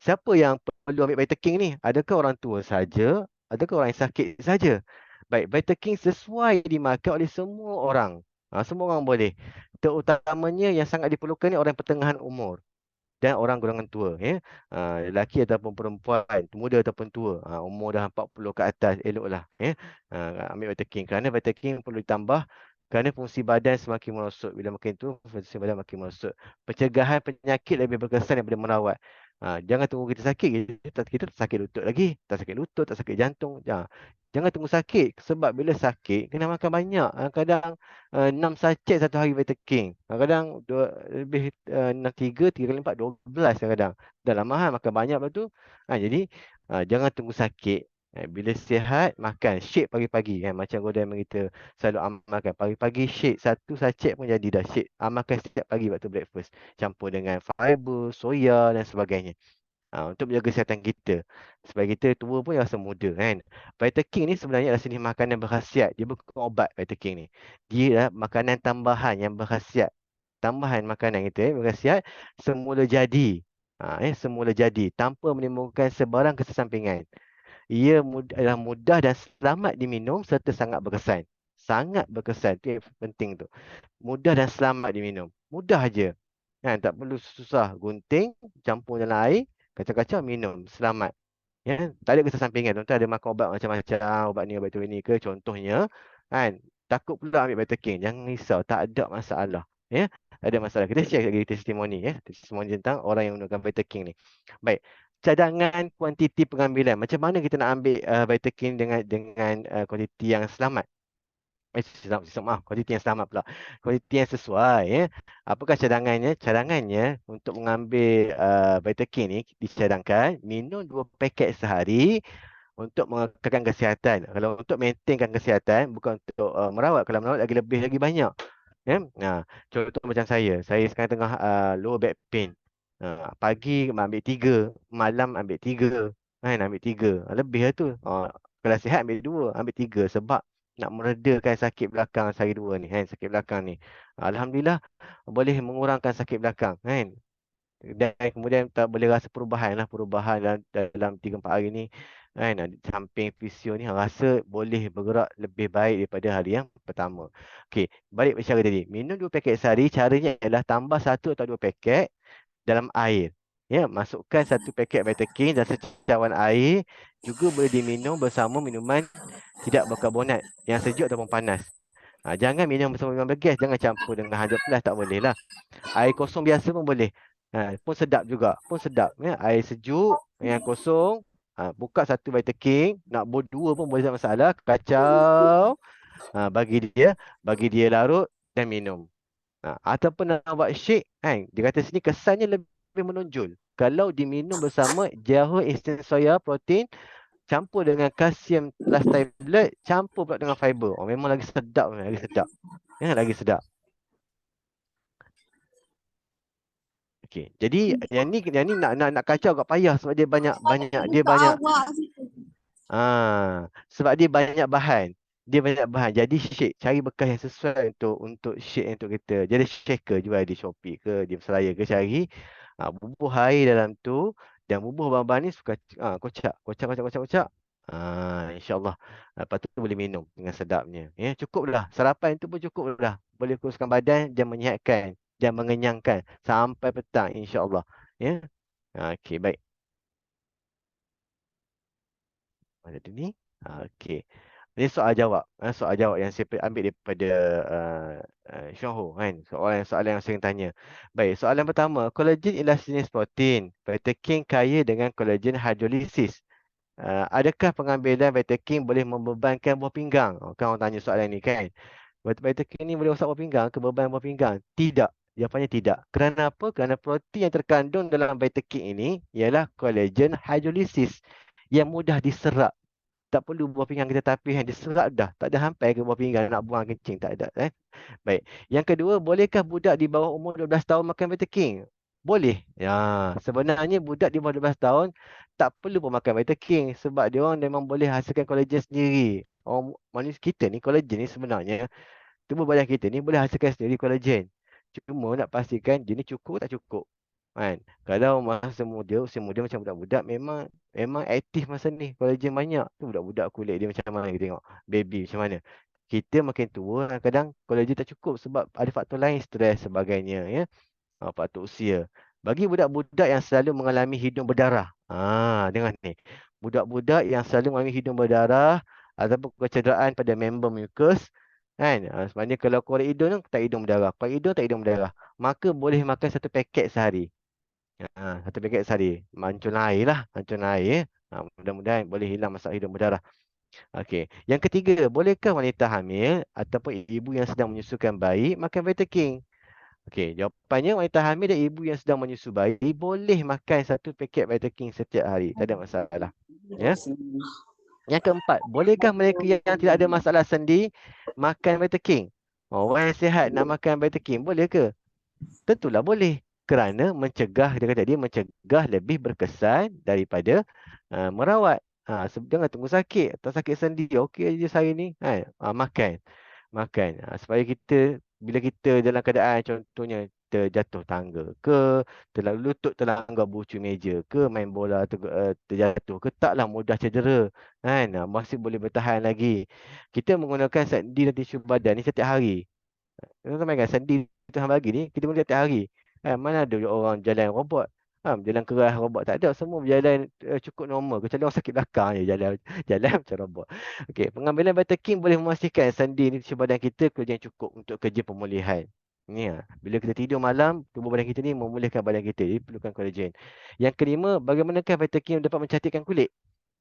Siapa yang perlu ambil Vita King ni? Adakah orang tua saja? Adakah orang yang sakit saja? Baik, Vita King sesuai dimakan oleh semua orang. Semua orang boleh. Terutamanya yang sangat diperlukan ni orang pertengahan umur dan orang golongan tua ya. Lelaki ataupun perempuan, muda ataupun tua, umur dah 40 ke atas, eloklah ya. Ambil Vita King kerana Vita King perlu ditambah kerana fungsi badan semakin merosot. Bila makin tua, fungsi badan makin merosot. Pencegahan penyakit lebih berkesan daripada merawat. Jangan tunggu kita sakit, kita tak sakit lutut lagi, tak sakit lutut, tak sakit jantung. Jangan tunggu sakit sebab bila sakit kena makan banyak. Kadang 6 sachet satu hari Vita King. Kadang lebih 6, 3 kali 4, 12 kadang. Dah lama makan banyak lepas tu. Jadi jangan tunggu sakit. Bila sihat, makan shake pagi-pagi kan. Macam Gordon kita selalu amalkan. Pagi-pagi shake, satu sachet pun jadi dah shake. Amalkan setiap pagi waktu breakfast. Campur dengan fiber, soya dan sebagainya. Untuk menjaga kesihatan kita. Supaya kita tua pun rasa muda kan. Vita King ni sebenarnya adalah jenis makanan berkhasiat. Dia bukan obat Vita King ni. Dia adalah makanan tambahan yang berkhasiat. Tambahan makanan kita berkhasiat semula jadi. Semula jadi tanpa menimbulkan sebarang kesampingan. Ia adalah mudah dan selamat diminum serta sangat berkesan. sangat berkesan. Itu yang penting tu. Mudah dan selamat diminum. Mudah aja. Kan, tak perlu susah. Gunting, campur dalam air, kacau-kacau minum. Selamat. Ya, tak ada kesan sampingan. Tuan-tuan ada makan ubat macam-macam, ubat ni, ubat tu ni ke contohnya. Kan, takut pula ambil Vitakin. Jangan risau, tak ada masalah. Ya, tak ada masalah. Kita share lagi testimoni ya. Testimoni tentang orang yang menggunakan Vitakin ni. Baik. Cadangan kuantiti pengambilan. Macam mana kita nak ambil Vitakin dengan kuantiti yang selamat? Maaf, kuantiti yang selamat pula. Kuantiti yang sesuai ya. Apakah cadangannya? Cadangannya untuk mengambil Vitakin ni dicadangkan minum 2 paket sehari untuk mengekalkan kesihatan. Kalau untuk maintainkan kesihatan, bukan untuk merawat. Kalau merawat lagi lebih lagi banyak. Ya? Nah, contoh macam saya sekarang tengah lower back pain. Pagi ambil 3, malam ambil 3. Kan ambil 3. Lebih lah tu. Kalau sihat ambil 2, ambil 3 sebab nak meredakan sakit belakang saya 2 ni, kan, sakit belakang ni. Alhamdulillah boleh mengurangkan sakit belakang, kan. Dan kemudian tak boleh rasa perubahan dalam 3-4 hari ni, kan. Samping fisio ni rasa boleh bergerak lebih baik daripada hari yang pertama. Okey, balik bicara tadi. Minum 2 paket sehari, caranya adalah tambah 1 atau 2 paket dalam air. Ya, masukkan 1 paket Vitakin dan secawan air. Juga boleh diminum bersama minuman tidak berkarbonat yang sejuk ataupun panas. Jangan minum bersama minuman bergas, jangan campur dengan 100+, tak boleh lah. Air kosong biasa pun boleh. Pun sedap juga. Pun sedap. Ya. Air sejuk yang kosong. Buka 1 Vitakin. Nak buat 2 pun boleh, tak masalah. Kacau. Bagi dia larut dan minum. Ataupun nak buat shake. Dia kata sini kesannya lebih menonjol. Kalau diminum bersama jahe instant soya protein. Campur dengan kalsium plus tablet. Campur pula dengan fiber. Memang lagi sedap. Lagi sedap. Ya, lagi sedap. Okey. Jadi yang ni nak kacau agak payah sebab dia banyak sebab dia banyak bahan. Dia banyak bahan. Jadi shake, cari bekas yang sesuai untuk shake untuk kita. Jadi shaker jual di Shopee ke di Seraya ke, cari bubuh air dalam tu dan bubuh bahan-bahan ni suka kocak. Kocak. InsyaAllah. Lepas tu boleh minum dengan sedapnya. Ya, cukup dah. Sarapan tu pun cukup dah. Boleh kuruskan badan dan menyihatkan dan mengenyangkan sampai petang insya-Allah. Ya. Okey, baik. Ada ni. Okey. Ini soal jawab. Soal jawab yang saya ambil daripada Sean Ho, kan. Soalan yang sering tanya. Baik, soalan pertama, collagen ialah jenis protein. Vitakin kaya dengan collagen hydrolysis. Adakah pengambilan Vitakin boleh membebankan buah pinggang? Kan orang tanya soalan ni, kan. Vitakin ni boleh rosak buah pinggang ke, beban buah pinggang? Tidak. Jawapannya tidak. Kerana apa? Kerana protein yang terkandung dalam Vitakin ini ialah collagen hydrolysis yang mudah diserap. Tak perlu buah pinggang kita tapis, yang diserap dah. Tak ada sampai ke buah pinggang nak buang kencing, tak ada. Baik. Yang kedua, bolehkah budak di bawah umur 12 tahun makan Vitakin? Boleh. Ya, sebenarnya budak di bawah 12 tahun tak perlu pun makan Vitakin sebab dia orang memang boleh hasilkan kolagen sendiri. Manusia kita ni, kolagen ni sebenarnya tubuh badan kita ni boleh hasilkan sendiri kolagen. Cuma nak pastikan dia ni cukup tak cukup. Kan? Kalau masa muda, usia muda macam budak-budak memang aktif masa ni. Kolagen banyak. Tu budak-budak kulit dia macam mana kita tengok. Baby macam mana. Kita makin tua kadang kolagen tak cukup sebab ada faktor lain, stres sebagainya, ya. Faktor usia. Bagi budak-budak yang selalu mengalami hidung berdarah. Dengar ni. Budak-budak yang selalu mengalami hidung berdarah ataupun kecederaan pada member mukus, kan? Sebenarnya kalau korek hidung tu tak hidung berdarah. Korek hidung tak hidung berdarah. Maka boleh makan 1 paket sehari. 1 paket sehari. Mancun air lah. Mancun air. Mudah-mudahan boleh hilang masalah hidung berdarah. Okey. Yang ketiga, bolehkah wanita hamil ataupun ibu yang sedang menyusukan bayi makan Vitakin? Okey, jawapannya wanita hamil dan ibu yang sedang menyusu bayi boleh makan 1 paket Vitakin setiap hari. Tak ada masalah. Ya. Yang keempat, bolehkah mereka yang tidak ada masalah sendi makan Vitakin? Orang yang sihat nak makan Vitakin, boleh ke? Tentulah boleh. Kerana mencegah lebih berkesan daripada merawat. Jangan tunggu sakit atau sakit sendi. Okey je saya ni. Makan. Supaya bila kita dalam keadaan contohnya terjatuh tangga ke, terlalu lutut terlanggar bucu meja ke, main bola terjatuh ke, taklah mudah cedera kan. Masih boleh bertahan lagi. Kita menggunakan sandi dan tisu badan ni setiap hari. Tuan-tuan mainkan sandi Tuhan bagi ni, kita boleh setiap hari. Mana ada orang jalan robot. Jalan keras robot tak ada. Semua berjalan cukup normal. Kecuali orang sakit belakang je jalan jalan macam robot. Okey, pengambilan Vitakin boleh memastikan sendi ni tisu badan kita kerja yang cukup untuk kerja pemulihan. Ni bila kita tidur malam, tubuh badan kita ni memulihkan badan kita. Jadi perlukan kolagen. Yang kelima, bagaimanakah Vitakin dapat mencantikkan kulit?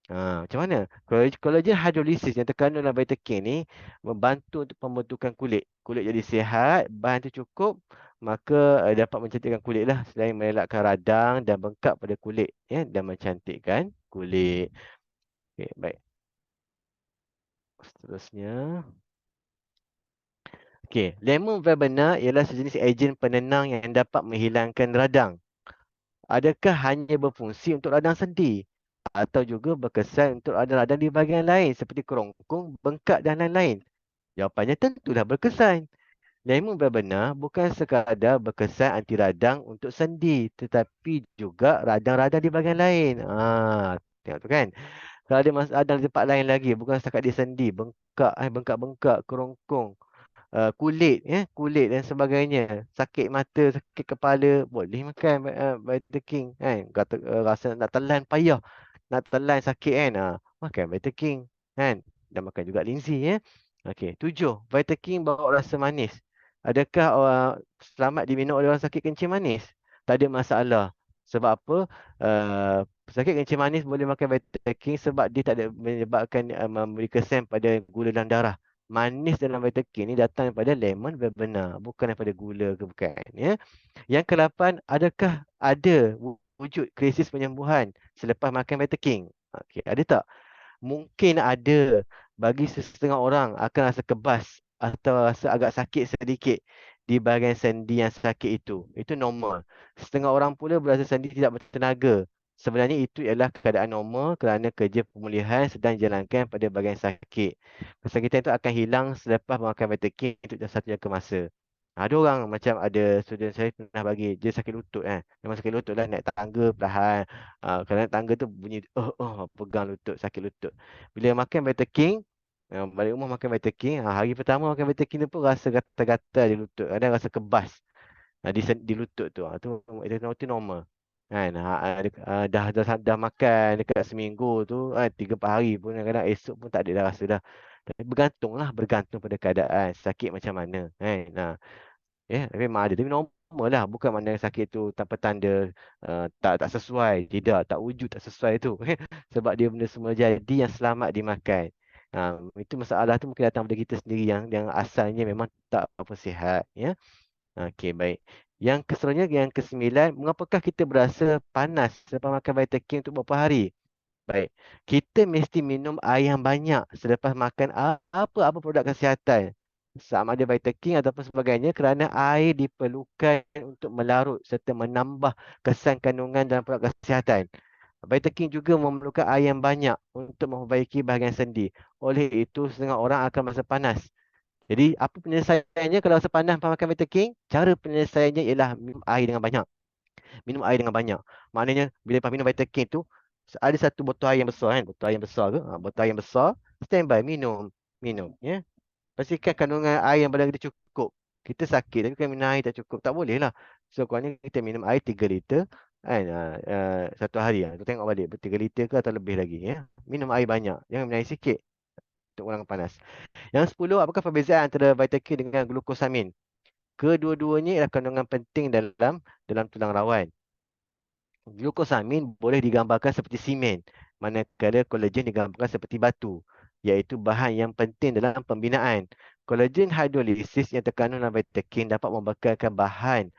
Macam mana? Kolagen hidrolisis yang terkandung dalam Vitakin ni membantu untuk pembentukan kulit. Kulit jadi sihat, bahan tu cukup, maka dapat mencantikkan kulit lah selain mengelakkan radang dan bengkak pada kulit ya, dan mencantikkan kulit. Okey, baik. Seterusnya. Okey, lemon verbena ialah sejenis ejen penenang yang dapat menghilangkan radang. Adakah hanya berfungsi untuk radang sendi atau juga berkesan untuk radang-radang di bahagian lain seperti kerongkong, bengkak dan lain-lain? Jawapannya tentulah berkesan. Lemon berbena bukan sekadar berkesan anti radang untuk sendi tetapi juga radang-radang di bahagian lain. Tengok tu kan. Kalau ada masalah radang di tempat lain lagi, bukan setakat di sendi, bengkak, bengkak-bengkak, kerongkong, kulit kulit dan sebagainya, sakit mata, sakit kepala, boleh makan Vita King kan. Kata rasa nak telan payah, nak telan sakit kan, makan Vita King kan. Dan makan juga linzi okey. 7, Vita King bawa rasa manis. Adakah selamat diminum oleh orang sakit kencing manis? Tak ada masalah. Sebab apa? uh, Sakit kencing manis boleh makan Vita King sebab dia tak ada menyebabkan memberi kesan pada gula dalam darah. Manis dalam Vitakin ni datang daripada lemon verbena, bukan daripada gula ke bukan Yang ke-8, adakah ada wujud krisis penyembuhan selepas makan Vitakin? Okey, ada tak? Mungkin ada. Bagi setengah orang akan rasa kebas atau rasa agak sakit sedikit di bahagian sendi yang sakit itu. Itu normal. Setengah orang pula berasa sendi tidak bertenaga. Sebenarnya itu ialah keadaan normal kerana kerja pemulihan sedang dijalankan pada bahagian sakit. Kesakitan itu akan hilang selepas makan Vitakin untuk satu jangka masa. Ada orang macam ada student saya pernah bagi dia sakit lutut Memang sakit lutut lah, naik tangga perlahan. Kalau naik tangga tu bunyi pegang lutut, sakit lutut. Bila makan Vita King, balik rumah makan Vita King, hari pertama makan Vita King tu pun rasa gatal-gatal di lutut. Ada rasa kebas di lutut tu. Itu normal. Kan? Dah makan dekat seminggu tu, 3-4 hari pun kadang-kadang esok pun tak ada dah rasa dah. Tapi bergantung pada keadaan sakit macam mana. Kan? Tapi memang ada. Tapi normal lah. Bukan mana sakit tu tanpa tanda tak sesuai. Tidak, tak wujud, tak sesuai tu. Sebab dia benda semua jadi yang selamat dimakan. Itu masalah tu mungkin datang dari kita sendiri yang asalnya memang tak apa sihat. Okey, baik. Yang keseluruhnya, yang kesembilan, mengapakah kita berasa panas selepas makan Vitakin untuk beberapa hari? Baik, kita mesti minum air yang banyak selepas makan apa-apa produk kesihatan. Sama ada Vitakin ataupun sebagainya kerana air diperlukan untuk melarut serta menambah kesan kandungan dalam produk kesihatan. Vitakin juga memerlukan air yang banyak untuk memperbaiki bahagian sendi. Oleh itu, setengah orang akan merasa panas. Jadi, apa penyelesaiannya kalau rasa panas lepas makan Vitakin? Cara penyelesaiannya ialah minum air dengan banyak. Minum air dengan banyak. Maknanya bila lepas minum Vitakin tu ada satu botol air yang besar kan, botol air yang besar ke? Botol air yang besar, standby minum, minum. Pastikan kandungan air yang badan kita cukup. Kita sakit tapi kan minum air tak cukup, tak boleh lah. So kurangnya kita minum air 3 liter kan, satu hari Kita tengok balik 3 liter ke atau lebih lagi. Minum air banyak, jangan minum air sikit untuk kurangkan panas. Yang 10, apakah perbezaan antara Vitakin dengan glukosamin? Kedua-duanya ialah kandungan penting dalam tulang rawan. Glukosamin boleh digambarkan seperti simen, manakala kolagen digambarkan seperti batu, iaitu bahan yang penting dalam pembinaan. Kolagen hidrolisis yang terkandung dalam Vitakin dapat membekalkan bahan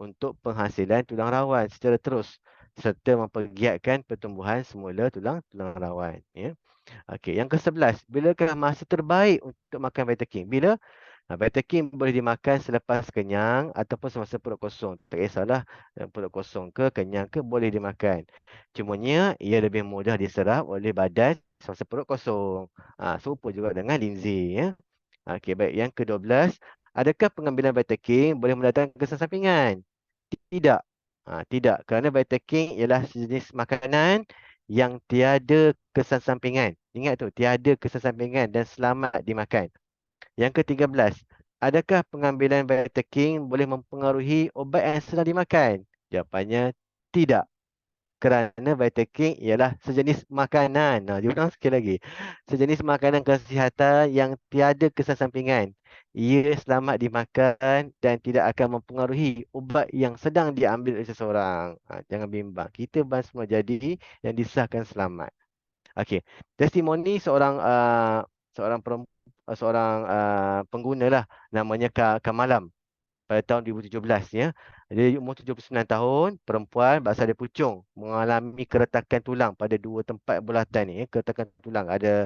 untuk penghasilan tulang rawan secara terus serta mempergiatkan pertumbuhan semula tulang rawan. Okey, yang ke-11, bilakah masa terbaik untuk makan Vitakin? Bila? Vitakin boleh dimakan selepas kenyang ataupun semasa perut kosong. Tak kisahlah perut kosong ke kenyang ke boleh dimakan. Cumanya ia lebih mudah diserap oleh badan semasa perut kosong. Serupa juga dengan linzi. Okey, baik. Yang ke-12, Adakah pengambilan Vitakin boleh mendatangkan kesan sampingan? Tidak. Tidak. Kerana Vitakin ialah sejenis makanan yang tiada kesan sampingan. Ingat tu, tiada kesan sampingan dan selamat dimakan. Yang ke-13, adakah pengambilan Vitakin boleh mempengaruhi obat yang sedang dimakan? Jawapannya tidak. Kerana Vitakin ialah sejenis makanan. Diulang sekali lagi. Sejenis makanan kesihatan yang tiada kesan sampingan. Ia selamat dimakan dan tidak akan mempengaruhi ubat yang sedang diambil oleh seseorang. Jangan bimbang. Kita bahas semua jadi yang disahkan selamat. Okey. Testimoni seorang pengguna lah, namanya Kamalam, pada tahun 2017 ya. Dia umur 79 tahun, perempuan, berasal dari Puchong, mengalami keretakan tulang pada dua tempat bulatan ni. Keretakan tulang ada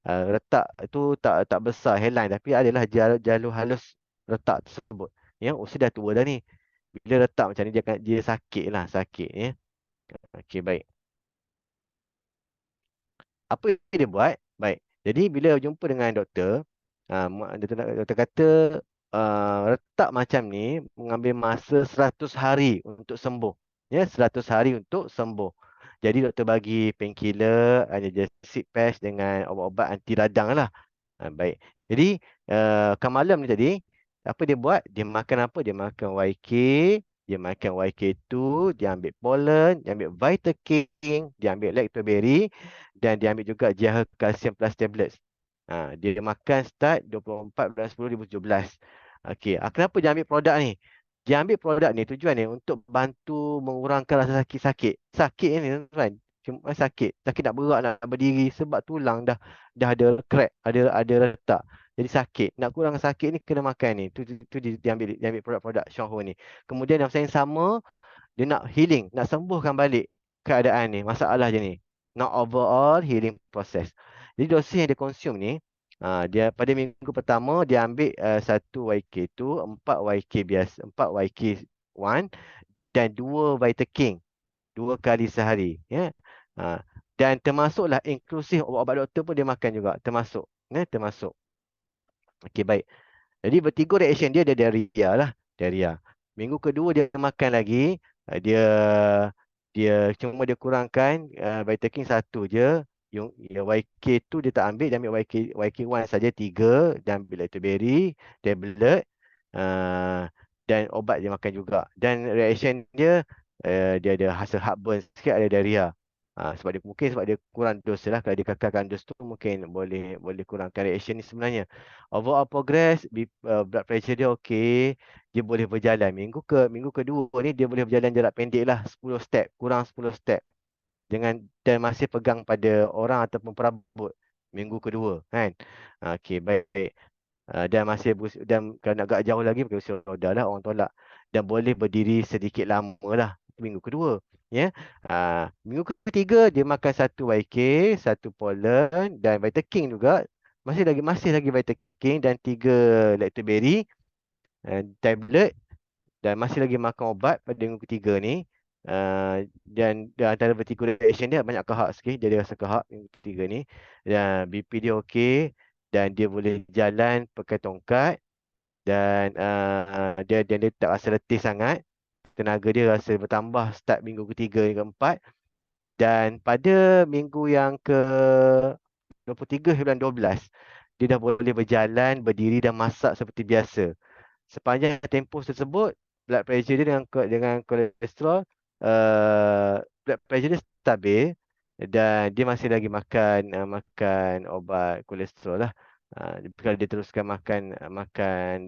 retak itu tak besar headline, tapi adalah jalur halus retak tersebut. Ya, usia dah tua dah ni. Bila retak macam ni dia sakit lah, sakit ya. Okey, baik. Apa yang dia buat? Baik. Jadi bila jumpa dengan doktor, doktor kata retak macam ni mengambil masa 100 hari untuk sembuh. Ya, 100 hari untuk sembuh. Jadi doktor bagi painkiller, analgesic patch dengan obat-obat anti radang lah. Baik. Jadi Kamalam ni tadi, apa dia buat? Dia makan apa? Dia makan YK, dia makan YK2, dia ambil pollen, dia ambil Vitaking, dia ambil lactoberry dan dia ambil juga Jaha Calcium Plus tablets. Dia makan start 24 bulan 10 2017. Okey, kenapa dia ambil produk ni? Dia ambil produk ni tujuan ni untuk bantu mengurangkan rasa sakit-sakit. Sakit ni tuan, cuma sakit. Sakit nak berak, nak berdiri sebab tulang dah ada crack, ada retak. Jadi sakit. Nak kurang sakit ni kena makan ni. Tu dia ambil produk-produk Xiaohu ni. Kemudian yang saya sama, dia nak healing, nak sembuhkan balik keadaan ni, masalah dia ni. Nak overall healing process. Jadi dosis yang dia consume ni, dia pada minggu pertama dia ambil 1 YK2, 4 YK biasa, 4 YK1 dan 2 Vitaking 2 kali sehari, ya. Dan termasuklah inklusif obat-obat doktor pun dia makan juga, termasuk, ya, termasuk. Okey, baik. Jadi bertiga reaction dia, dia diarrhea lah. Diarrhea. Minggu kedua dia makan lagi. Dia dia cuma dia kurangkan Vitakin satu je. Yang YK tu dia tak ambil. Dia ambil YK1 saja, 3. Dia ambil lactoberry, tablet. Uh, dan obat dia makan juga. Dan reaction dia, dia ada hasil heartburn sikit, ada diarrhea. Sebab dia kurang dos lah. Kalau dia kekalkan dos tu mungkin boleh kurangkan reaction ni sebenarnya. Overall progress, blood pressure dia okey. Dia boleh berjalan. Minggu kedua ni dia boleh berjalan jarak pendek lah, 10 step, kurang 10 step. Dan masih pegang pada orang ataupun perabot minggu kedua kan. Okey, baik. Dan kalau nak agak jauh lagi pakai kursi roda lah, orang tolak. Dan boleh berdiri sedikit lama lah minggu kedua. Ya. Minggu ketiga dia makan 1 YK, 1 pollen dan Vitaking juga. Masih lagi Vitaking dan 3 lactoberry tablet, dan masih lagi makan obat pada minggu ketiga ni. Dan antara vertical reaction dia banyak kahak sikit, dia ada rasa kahak minggu ketiga ni. Dan BP dia okey dan dia boleh jalan pakai tongkat, dan dia tak rasa letih sangat. Tenaga dia rasa bertambah start minggu ketiga hingga keempat. Dan pada minggu yang ke 23 bulan 12, dia dah boleh berjalan, berdiri dan masak seperti biasa. Sepanjang tempoh tersebut, blood pressure dia dengan kolesterol, blood pressure dia stabil dan dia masih lagi makan obat kolesterol lah. Kalau dia teruskan makan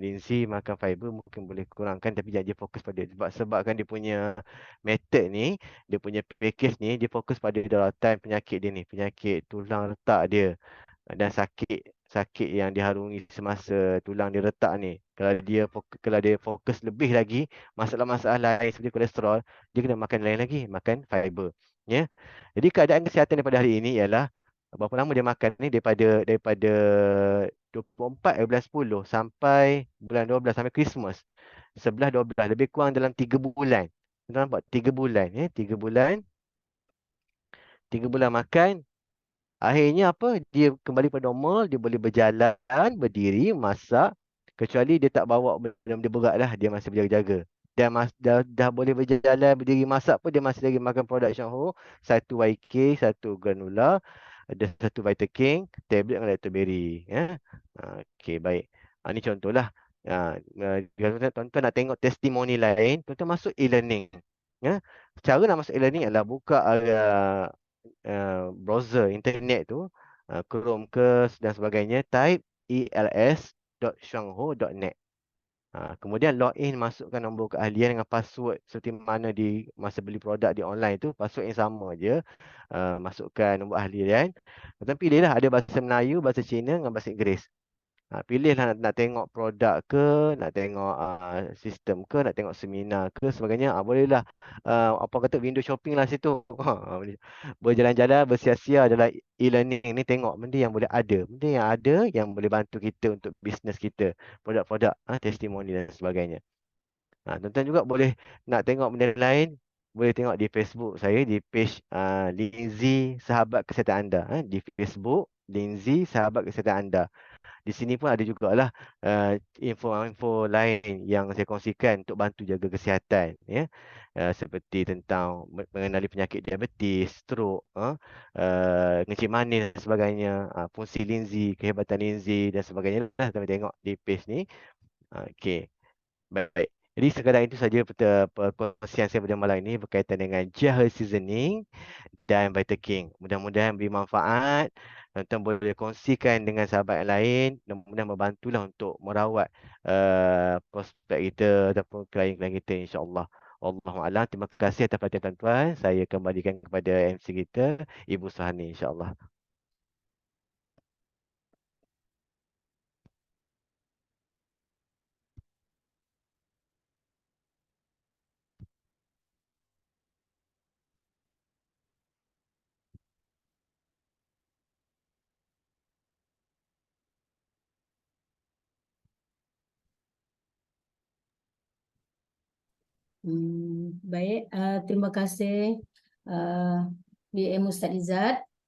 linsi, makan fiber, mungkin boleh kurangkan, tapi jangan dia fokus pada sebabkan dia punya method ni, dia punya package ni, dia fokus pada daratan penyakit dia ni, penyakit tulang retak dia dan sakit sakit yang diharungi semasa tulang dia retak ni. Kalau dia fokus lebih lagi masalah-masalah lain seperti kolesterol, dia kena makan lain lagi, makan fiber. Ya. Jadi keadaan kesihatan daripada hari ini ialah berapa lama dia makan ni, daripada 24 bulan 10 sampai bulan 12, sampai Christmas. 11 12 lebih kurang dalam 3 bulan. Kita nampak 3 bulan, ya, 3 bulan. 3 bulan makan. Akhirnya apa? Dia kembali pada normal, dia boleh berjalan, berdiri, masak. Kecuali dia tak bawa benda-benda berat lah, dia masih berjaga-jaga. Dah boleh berjalan, berdiri masak pun dia masih lagi makan produk Shangho. Satu YK, satu granula, ada satu Vita King, tablet dengan Lactoberry. Ya. Okey, baik. Ini contohlah. Kalau tuan-tuan nak tengok testimoni lain, tuan-tuan masuk e-learning. Ya. Cara nak masuk e-learning adalah buka browser internet tu, Chrome ke dan sebagainya, type els.shangho.net. Kemudian login, masukkan nombor keahlian dengan password seperti mana di masa beli produk di online tu, password yang sama je. Masukkan nombor ahlian. Kemudian pilihlah ada bahasa Melayu, bahasa Cina dengan bahasa Inggeris. Pilihlah nak tengok produk ke, nak tengok sistem ke, nak tengok seminar ke sebagainya. Bolehlah apa kata window shopping lah situ. Berjalan-jalan, bersia-sia adalah e-learning ni, tengok benda yang boleh ada. Benda yang ada yang boleh bantu kita untuk bisnes kita. Produk-produk, testimoni dan sebagainya. Tuan-tuan juga boleh nak tengok benda lain, boleh tengok di Facebook saya, di page Lindsay Sahabat Kesihatan Anda. Di Facebook, Lindsay Sahabat Kesihatan Anda. Di sini pun ada jugalah info-info lain yang saya kongsikan untuk bantu jaga kesihatan, ya. Seperti tentang mengenali penyakit diabetes, stroke, kencing manis dan sebagainya, fungsi Lindsay, kehebatan Lindsay dan sebagainya lah, kami tengok di page ni. Okey, baik. Jadi sekadar itu saja perkongsian saya pada malam ini berkaitan dengan Jahe Seasoning dan Vita King. Mudah-mudahan beri manfaat. Tuan boleh kongsikan dengan sahabat yang lain. Mudah-mudahan membantulah untuk merawat prospek kita ataupun klien-klien kita, insya-Allah. Allahuakbar. Terima kasih atas perhatian tuan-tuan. Saya kembalikan kepada MC kita, Ibu Suhani, insya-Allah. Baik, terima kasih uh, BM Ustaz Izzat.